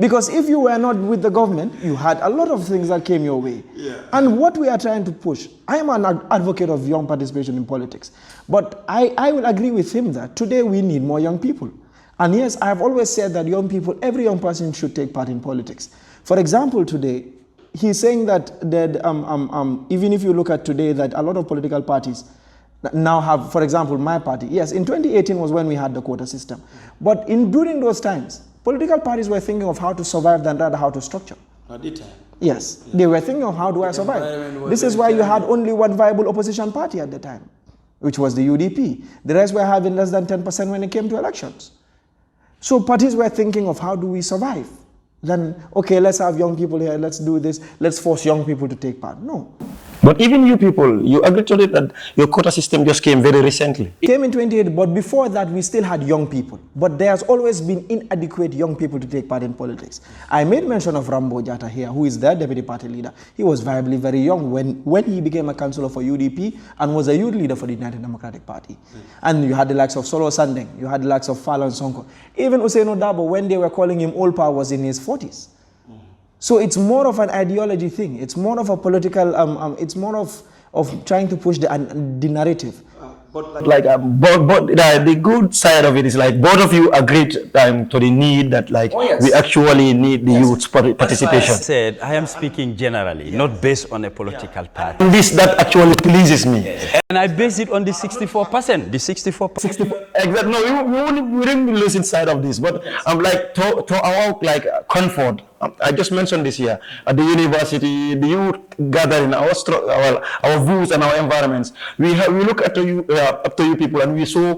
Because if you were not with the government, you had a lot of things that came your way. Yeah. And what we are trying to push, I am an advocate of young participation in politics. But I will agree with him that today we need more young people. And yes, I have always said that young people, every young person should take part in politics. For example, today, he's saying that even if you look at today, that a lot of political parties now have, for example, my party. Yes, in 2018 was when we had the quota system. But during those times, political parties were thinking of how to survive than rather how to structure. At the time. Yes, they were thinking of how do I survive. This is why you had only one viable opposition party at the time, which was the UDP. The rest were having less than 10% when it came to elections. So parties were thinking of how do we survive. Then, okay, let's have young people here, let's do this, let's force young people to take part. No. But even you people, you agree to it that your quota system just came very recently. It came in 28, but before that we still had young people. But there has always been inadequate young people to take part in politics. I made mention of Rambo Jatta here, who is their deputy party leader. He was viably very young when he became a councillor for UDP and was a youth leader for the United Democratic Party. And you had the likes of Solo Sandeng, you had the likes of Falan Sonko. Even Usaino Dabo, when they were calling him Old Power, was in his 40s. So it's more of an ideology thing. It's more of a political, it's more of trying to push the narrative. The good side of it is like both of you agreed to the need that we actually need the youth's participation. I said I am speaking generally, not based on a political party. And that actually pleases me. And I base it on the 64%. The 64%. Exactly. No, we didn't lose inside of this, but I'm to our comfort. I just mentioned this here at the university, the youth gathering, our views and our environments. We look at up to you people, and we saw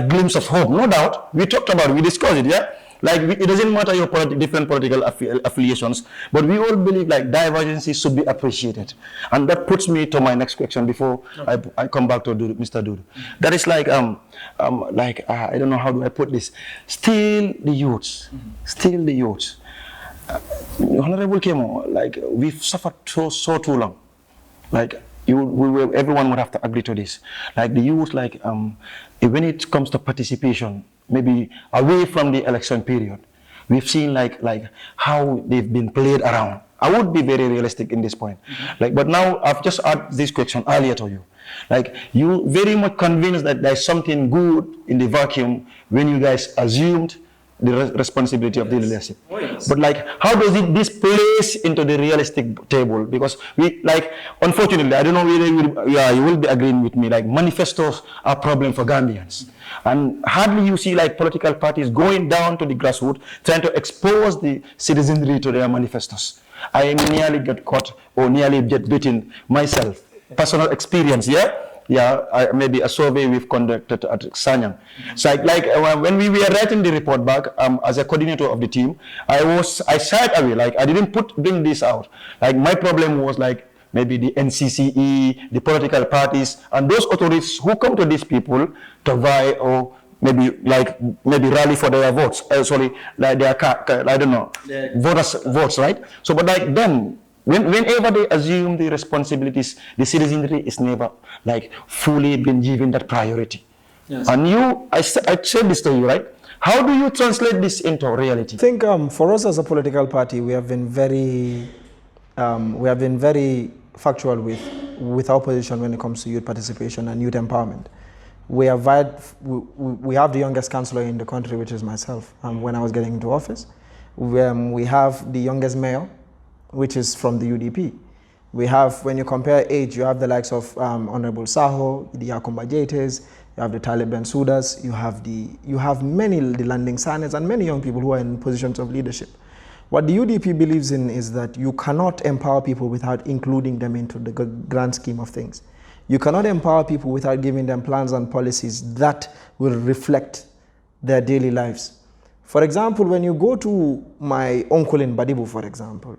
glimpse of hope. No doubt, we talked about it, we discussed it. Yeah, it doesn't matter your different political affiliations, but we all believe divergences should be appreciated, and that puts me to my next question before I come back to Mr. Dudu. That is I don't know how do I put this. Still the youths. Honorable Kemo, we've suffered so too long. like everyone would have to agree to this. Like the youth, like when it comes to participation, maybe away from the election period, we've seen like how they've been played around. I would be very realistic in this point. Like, but now I've just asked this question earlier to you. Like, you very much convinced that there's something good in the vacuum when you guys assumed the responsibility of the leadership. Oh, yes. But like, how does this place into the realistic table? Because we, like, unfortunately, I don't know whether you will be agreeing with me, like manifestos are a problem for Gambians. And hardly you see like political parties going down to the grassroots, trying to expose the citizenry to their manifestos. I nearly got caught or nearly get beaten myself. Personal experience, maybe a survey we've conducted at Sanyang. So when we were writing the report back, as a coordinator of the team, I shied away, like I didn't bring this out. Like my problem was like maybe the NCCE, the political parties, and those authorities who come to these people to vie or maybe rally for their votes. Like their I don't know, voters' votes, right? So, but like then, whenever they assume the responsibilities, the citizenry is never like fully been given that priority. Yes. And I said this to you, right? How do you translate this into reality? I think for us as a political party, we have been very factual with our position when it comes to youth participation and youth empowerment. We have the youngest councillor in the country, which is myself, when I was getting into office. We have the youngest mayor, which is from the UDP. We have, when you compare age, you have the likes of Honorable Saho, the Yakumba Jaites, you have the Talib Bensoudas, you have many, the Landing Sanes, and many young people who are in positions of leadership. What the UDP believes in is that you cannot empower people without including them into the grand scheme of things. You cannot empower people without giving them plans and policies that will reflect their daily lives. For example, when you go to my uncle in Badibu, for example,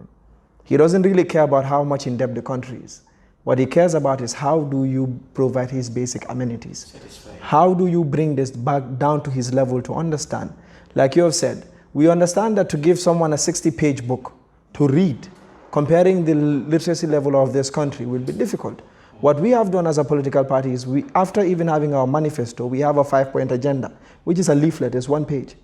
he doesn't really care about how much in debt the country is. What he cares about is how do you provide his basic amenities? Satisfying. How do you bring this back down to his level to understand? Like you have said, we understand that to give someone a 60-page book to read, comparing the literacy level of this country will be difficult. What we have done as a political party is after even having our manifesto, we have a 5-point agenda, which is a leaflet, it's 1 page,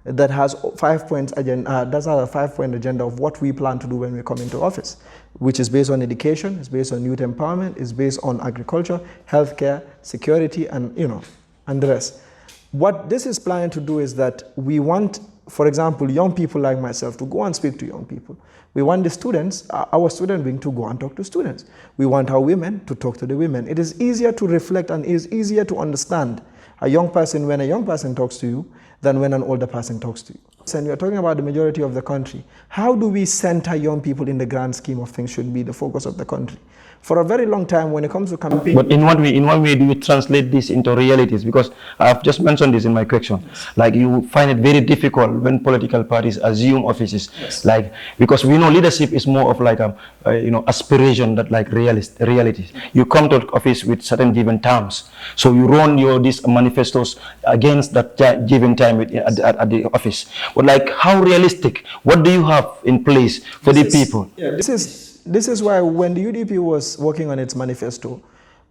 that has 5 points agenda. That's our 5-point agenda of what we plan to do when we come into office, which is based on education, it's based on youth empowerment, it's based on agriculture, healthcare, security, and and the rest. What this is planning to do is that we want, for example, young people like myself to go and speak to young people. We want the students, our student wing, to go and talk to students. We want our women to talk to the women. It is easier to reflect and it is easier to understand a young person when a young person talks to you than when an older person talks to you. And we are talking about the majority of the country. How do we center young people in the grand scheme of things should be the focus of the country. For a very long time, when it comes to campaign. But in what way do you translate this into realities? Because I've just mentioned this in my question. Yes. Like you find it very difficult when political parties assume offices. Yes. Like, because we know leadership is more of like aspiration that like realities. You come to office with certain given terms. So you run these manifestos against that given time at the office. But like, how realistic? What do you have in place for the people? Yeah, This is why when the UDP was working on its manifesto,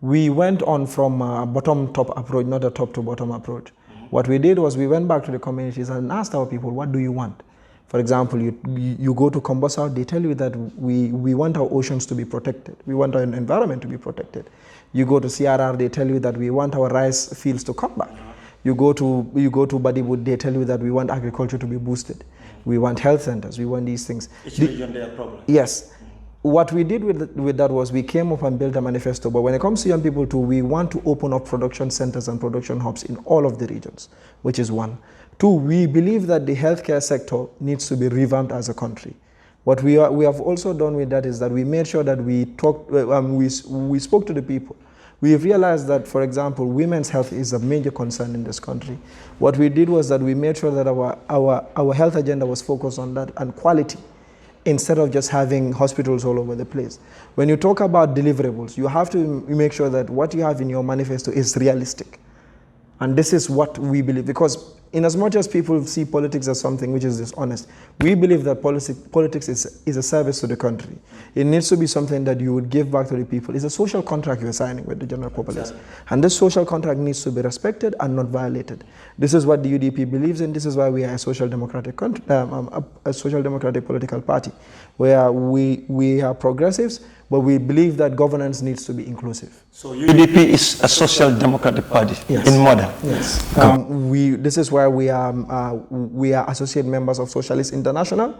we went on from a bottom-top approach, not a top-to-bottom approach. What we did was we went back to the communities and asked our people, what do you want? For example, you go to Kombosa, they tell you that we want our oceans to be protected. We want our environment to be protected. You go to CRR, they tell you that we want our rice fields to come back. You go to Badibu, they tell you that we want agriculture to be boosted. We want health centers, we want these things. Each region their problem. Yes. What we did with that was we came up and built a manifesto. But when it comes to young people too, we want to open up production centers and production hubs in all of the regions, which is one. Two, we believe that the healthcare sector needs to be revamped as a country. What we have also done with that is that we made sure that we spoke to the people. We realized that, for example, women's health is a major concern in this country. What we did was that we made sure that our health agenda was focused on that and quality, instead of just having hospitals all over the place. When you talk about deliverables, you have to make sure that what you have in your manifesto is realistic. And this is what we believe, because In as much as people see politics as something which is dishonest, we believe that politics is a service to the country. It needs to be something that you would give back to the people. It's a social contract you're signing with the general populace. And this social contract needs to be respected and not violated. This is what the UDP believes in. This is why we are a social democratic political party, where we are progressives, but we believe that governance needs to be inclusive. So UDP is a social democratic party in model. Yes. This is why we are associate members of Socialist International,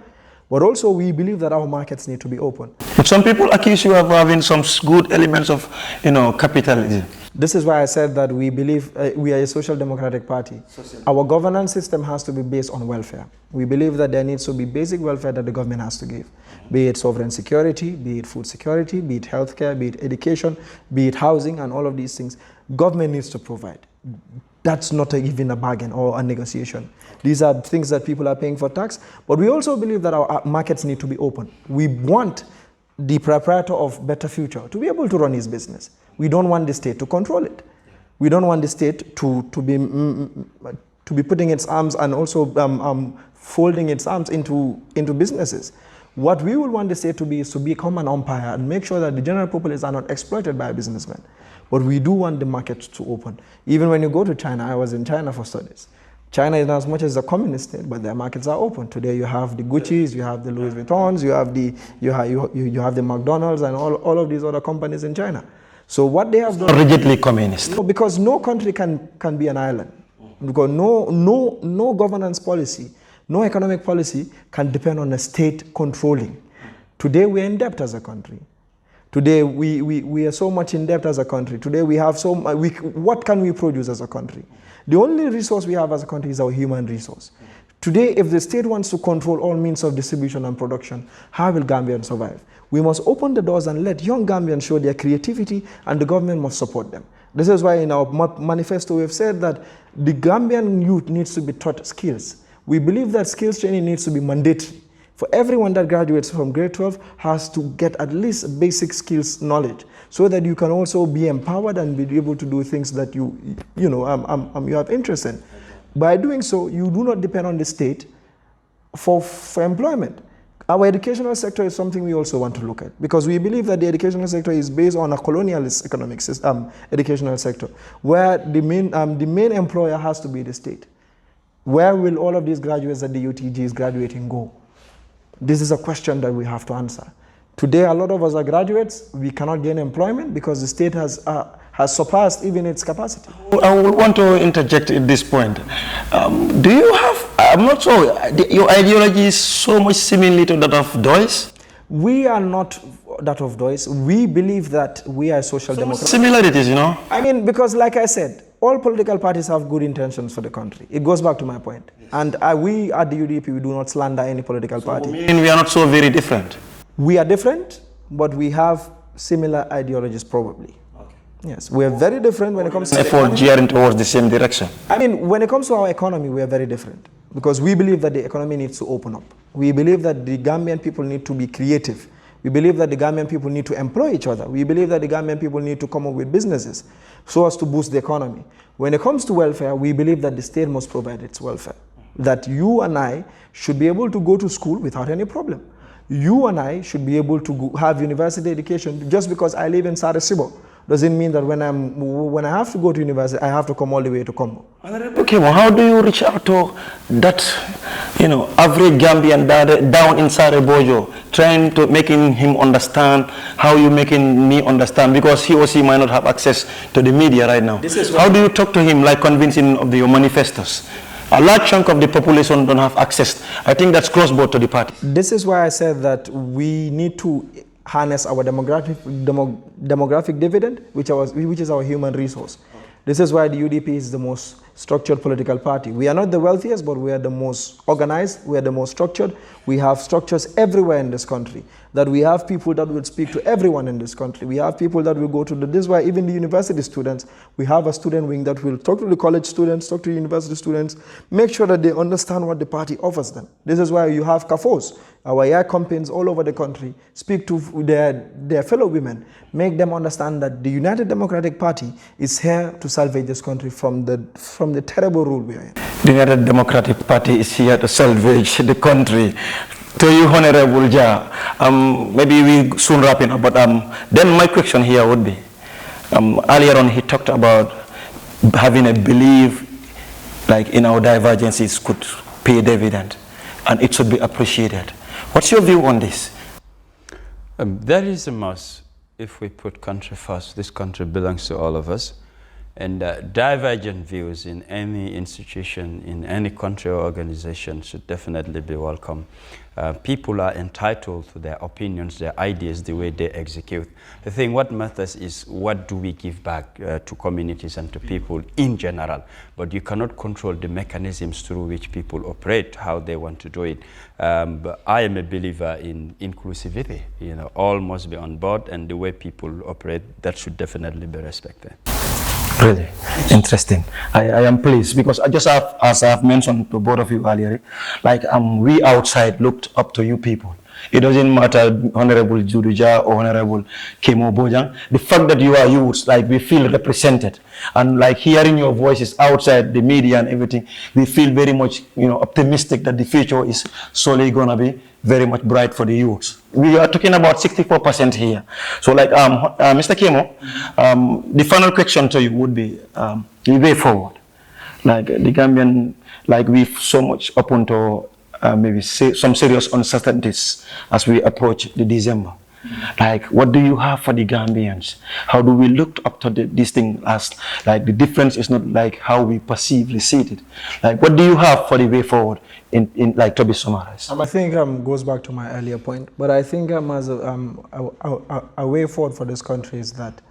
but also we believe that our markets need to be open. But some people accuse you of having some good elements of, capitalism. This is why I said that we believe we are a social democratic party. Our governance system has to be based on welfare. We believe that there needs to be basic welfare that the government has to give, be it sovereign security, be it food security, be it healthcare, be it education, be it housing, and all of these things. Government needs to provide. That's not even a bargain or a negotiation. These are things that people are paying for tax, but we also believe that our markets need to be open. We want the proprietor of Better Future to be able to run his business. We don't want the state to control it. We don't want the state to be putting its arms and also folding its arms into businesses. What we will want the state to be is to become an umpire and make sure that the general populace are not exploited by businessmen. But we do want the market to open. Even when you go to China, I was in China for studies. China is not as much as a communist state, but their markets are open. Today you have the Gucci's, you have the Louis Vuittons, you have the McDonald's and all of these other companies in China. So what they have done, rigidly communist. No, because no country can be an island. Because no governance policy, no economic policy can depend on a state controlling. Today we are in debt as a country. Today we are so much in debt as a country. Today we have what can we produce as a country? The only resource we have as a country is our human resource. Today, if the state wants to control all means of distribution and production, how will Gambians survive? We must open the doors and let young Gambians show their creativity, and the government must support them. This is why in our manifesto we have said that the Gambian youth needs to be taught skills. We believe that skills training needs to be mandatory. For everyone that graduates from grade 12 has to get at least basic skills knowledge, so that you can also be empowered and be able to do things that you have interest in. By doing so, you do not depend on the state for employment. Our educational sector is something we also want to look at, because we believe that the educational sector is based on a colonialist economic system, educational sector, where the main employer has to be the state. Where will all of these graduates that the UTG is graduating go? This is a question that we have to answer. Today, a lot of us are graduates. We cannot gain employment because the state has surpassed even its capacity. I would want to interject at this point. Do you have, I'm not sure, your ideology is so much similar to that of Doyce? We are not that of Doyce. We believe that we are social democrats. Similarities, I mean, because like I said, all political parties have good intentions for the country. It goes back to my point. And we at the UDP, we do not slander any political party. Meaning we are not so very different? We are different, but we have similar ideologies probably. Okay. Yes, we are very different when it comes to effort gearing towards the same direction. I mean, when it comes to our economy, we are very different, because we believe that the economy needs to open up. We believe that the Gambian people need to be creative. We believe that the Gambian people need to employ each other. We believe that the Gambian people need to come up with businesses so as to boost the economy. When it comes to welfare, we believe that the state must provide its welfare. That you and I should be able to go to school without any problem. You and I should be able to have university education. Just because I live in Sarasibo doesn't mean that when I have to go to university, I have to come all the way to Combo. Okay, well, how do you reach out to that, average Gambian down in Sarebojo, trying to making him understand how you making me understand, because he or she might not have access to the media right now. How do you talk to him, like convincing of your manifestos? A large chunk of the population don't have access. I think that's cross-border to the party. This is why I said that we need to harness our demographic dividend, which is our human resource. This is why the UDP is the most structured political party. We are not the wealthiest, but we are the most organized, we are the most structured. We have structures everywhere in this country, that we have people that will speak to everyone in this country. We have people that will go to this is why even the university students, we have a student wing that will talk to the college students, talk to the university students, make sure that they understand what the party offers them. This is why you have CAFOs, our AI companies all over the country, speak to their fellow women, make them understand that the United Democratic Party is here to salvage this country from the terrible rule we are in. The United Democratic Party is here to salvage the country. To you, Honorable Ja, maybe we soon wrapping up, but then my question here would be, earlier on he talked about having a belief like in our divergences could pay dividend and it should be appreciated. What's your view on this? That is a must. If we put country first, this country belongs to all of us. And divergent views in any institution, in any country or organization should definitely be welcome. People are entitled to their opinions, their ideas, the way they execute. The thing what matters is what do we give back to communities and to people in general. But you cannot control the mechanisms through which people operate, how they want to do it. But I am a believer in inclusivity. You know, all must be on board, and the way people operate, that should definitely be respected. Really interesting. I am pleased because I just have, as I've mentioned to both of you earlier, like we outside looked up to you people. It doesn't matter Honorable Juduja or Honorable Kemo Bojang. The fact that you are youths, like we feel represented, and like hearing your voices outside the media and everything, we feel very much, you know, optimistic that the future is solely gonna be very much bright for the youths. We are talking about 64% here. So like Mr. Kemo, the final question to you would be the way forward. Like the Gambian, like we've so much open to maybe some serious uncertainties as we approach the December. Like, what do you have for the Gambians? How do we look up to this thing as, like, the difference is not like how we perceively see it. Like, what do you have for the way forward in like, to be summarized? I think goes back to my earlier point, but I think as a way forward for this country is that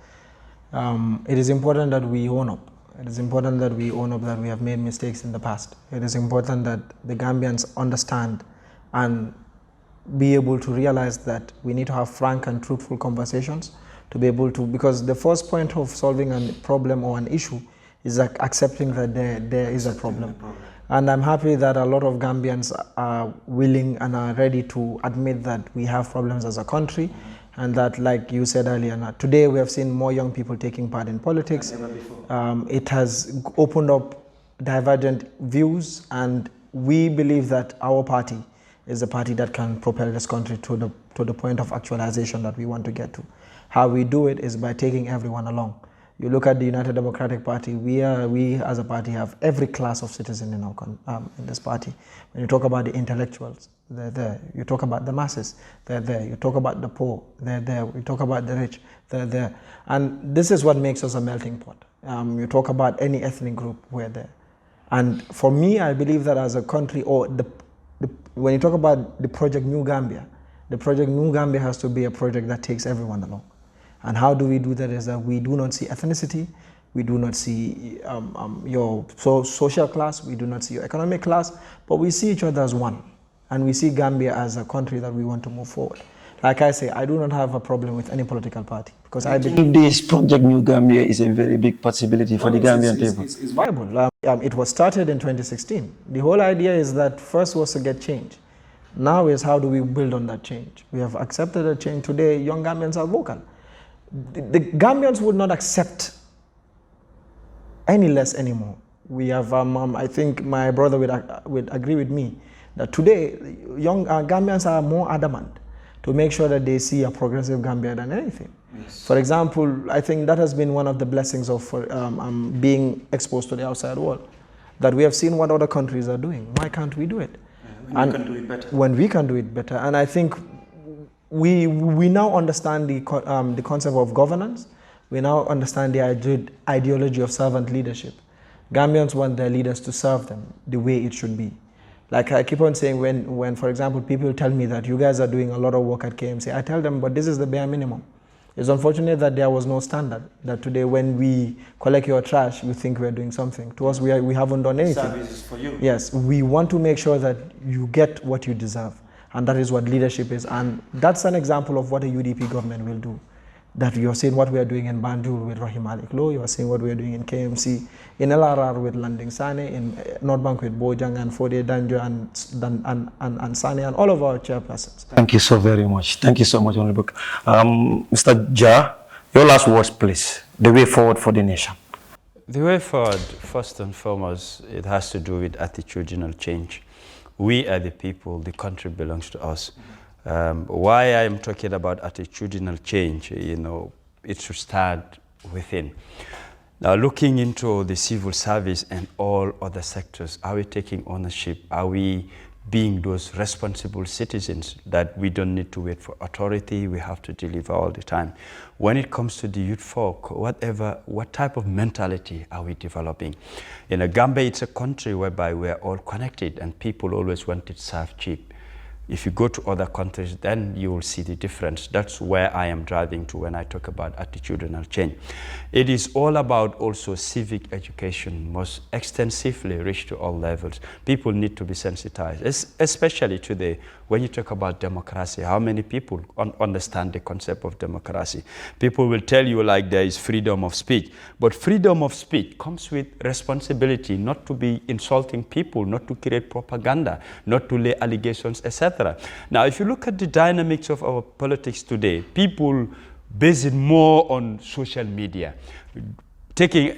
it is important that we own up. It is important that we own up that we have made mistakes in the past. It is important that the Gambians understand and be able to realize that we need to have frank and truthful conversations to be able to, because the first point of solving a problem or an issue is like accepting that there is a problem. And I'm happy that a lot of Gambians are willing and are ready to admit that we have problems as a country, and that, like you said earlier, today we have seen more young people taking part in politics. It has opened up divergent views, and we believe that our party is a party that can propel this country to the point of actualization that we want to get to. How we do it is by taking everyone along. You look at the United Democratic Party, we as a party have every class of citizen in this party. When you talk about the intellectuals, they're there. You talk about the masses, they're there. You talk about the poor, they're there. You talk about the rich, they're there. And this is what makes us a melting pot. You talk about any ethnic group, we're there. And for me, I believe that as a country, or when you talk about the Project New Gambia, the Project New Gambia has to be a project that takes everyone along. And how do we do that is that we do not see ethnicity, we do not see your social class, we do not see your economic class, but we see each other as one. And we see Gambia as a country that we want to move forward. Like I say, I do not have a problem with any political party, because I believe this Project New Gambia is a very big possibility for the Gambian people. It's viable. It was started in 2016. The whole idea is that first was to get change. Now is how do we build on that change? We have accepted a change. Today, young Gambians are vocal. The Gambians would not accept any less anymore. We have, I think my brother would agree with me, that today, young Gambians are more adamant to make sure that they see a progressive Gambia than anything. Yes. For example, I think that has been one of the blessings of being exposed to the outside world, that we have seen what other countries are doing. Why can't we do it? When we can do it better. When we can do it better. And I think we now understand the concept of governance. We now understand the ideology of servant leadership. Gambians want their leaders to serve them the way it should be. Like I keep on saying, when for example, people tell me that you guys are doing a lot of work at KMC, I tell them, but this is the bare minimum. It's unfortunate that there was no standard, that today when we collect your trash, you think we're doing something. To us, we haven't done anything. Services for you. Yes, we want to make sure that you get what you deserve. And that is what leadership is. And that's an example of what a UDP government will do. That you're seeing what we are doing in Banjul with Rahim Malik Low, you are seeing what we are doing in KMC, in LRR with Landing Sane, in North Bank with Bojang and Fode Danjo and Sane and all of our chairpersons. Thank you so very much. Thank you so much, Honorable. Mr. Ja, your last words, please. The way forward for the nation. The way forward, first and foremost, it has to do with attitudinal change. We are the people, the country belongs to us. Why I'm talking about attitudinal change, it should start within. Now, looking into the civil service and all other sectors, are we taking ownership? Are we being those responsible citizens that we don't need to wait for authority, we have to deliver all the time? When it comes to the youth folk, what type of mentality are we developing? In Gambia, it's a country whereby we're all connected and people always want it served cheap. If you go to other countries, then you will see the difference. That's where I am driving to when I talk about attitudinal change. It is all about also civic education, most extensively reach to all levels. People need to be sensitized, especially today when you talk about democracy. How many people understand the concept of democracy? People will tell you like there is freedom of speech, but freedom of speech comes with responsibility, not to be insulting people, not to create propaganda, not to lay allegations, etc. Now, if you look at the dynamics of our politics today, people base it more on social media. Taking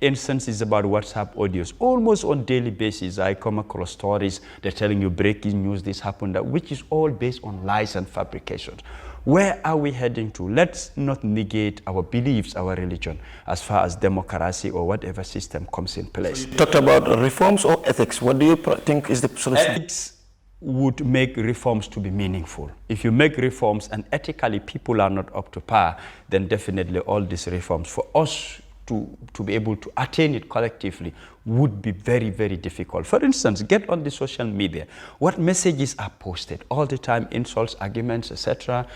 instances about WhatsApp audios, almost on daily basis, I come across stories, they're telling you breaking news, this happened, that, which is all based on lies and fabrications. Where are we heading to? Let's not negate our beliefs, our religion, as far as democracy or whatever system comes in place. You talked about reforms or ethics. What do you think is the solution? Ethics would make reforms to be meaningful. If you make reforms and ethically people are not up to par, then definitely all these reforms, for us to be able to attain it collectively, would be very, very difficult. For instance, get on the social media. What messages are posted all the time, insults, arguments, etc.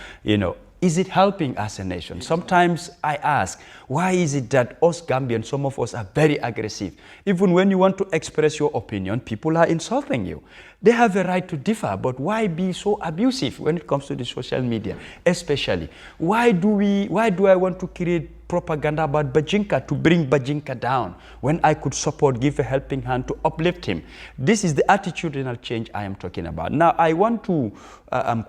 Is it helping as a nation? Sometimes I ask, why is it that us Gambians, some of us are very aggressive? Even when you want to express your opinion, people are insulting you. They have a right to differ, but why be so abusive when it comes to the social media, especially? Why do I want to create propaganda about Bajinka to bring Bajinka down when I could support, give a helping hand to uplift him? This is the attitudinal change I am talking about. Now, I want to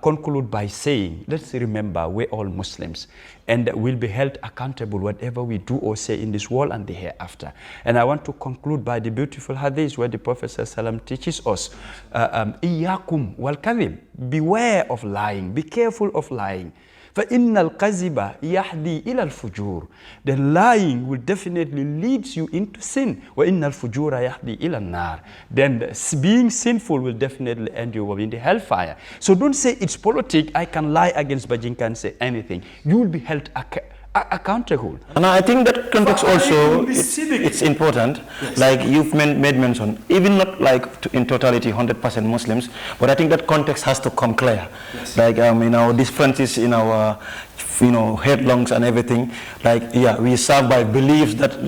conclude by saying, let's remember we're all Muslims and will be held accountable whatever we do or say in this world and the hereafter. And I want to conclude by the beautiful hadith where the Prophet ﷺ teaches us, Iyakum wal kadhib, beware of lying, be careful of lying. فَإِنَّ الْقَذِبَ يَحْدِي إِلَى الْفُجُورِ. Then lying will definitely lead you into sin. وَإِنَّ الْفُجُورَ يَحْدِي إِلَى النَّارِ. Then being sinful will definitely end you in the hellfire. So don't say it's politics, I can lie against Bajinka and say anything. You will be held accountable. And I think that context also, it's important. Yes. Like you've made mention, even not like in totality 100% Muslims, but I think that context has to come clear. Yes. Like differences in our headlongs and everything, like we serve by beliefs that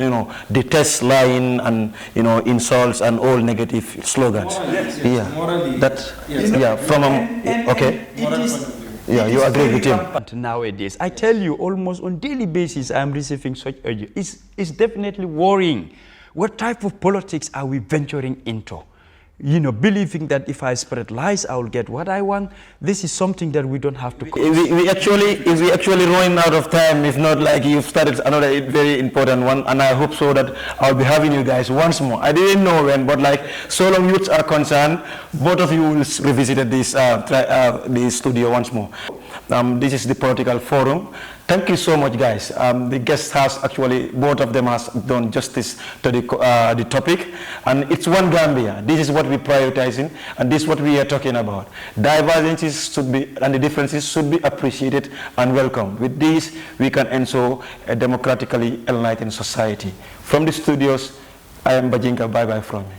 detest lying and insults and all negative slogans. Morally, you agree with him. Nowadays, I tell you, almost on daily basis, I am receiving such urges. It's definitely worrying. What type of politics are we venturing into? Believing that if I spread lies, I will get what I want. This is something that we don't have to. We actually running out of time. If not, like you've started another very important one, and I hope so that I'll be having you guys once more. I didn't know when, but like so long youths are concerned, both of you will revisit this studio once more. This is the political forum. Thank you so much, guys. The guest has actually, both of them has done justice to the topic, and it's one Gambia. This is what we're prioritizing, and this is what we are talking about. Divergences should be, and the differences should be appreciated and welcomed. With this, we can ensure a democratically enlightened society. From the studios, I am Bajinka. Bye-bye from me.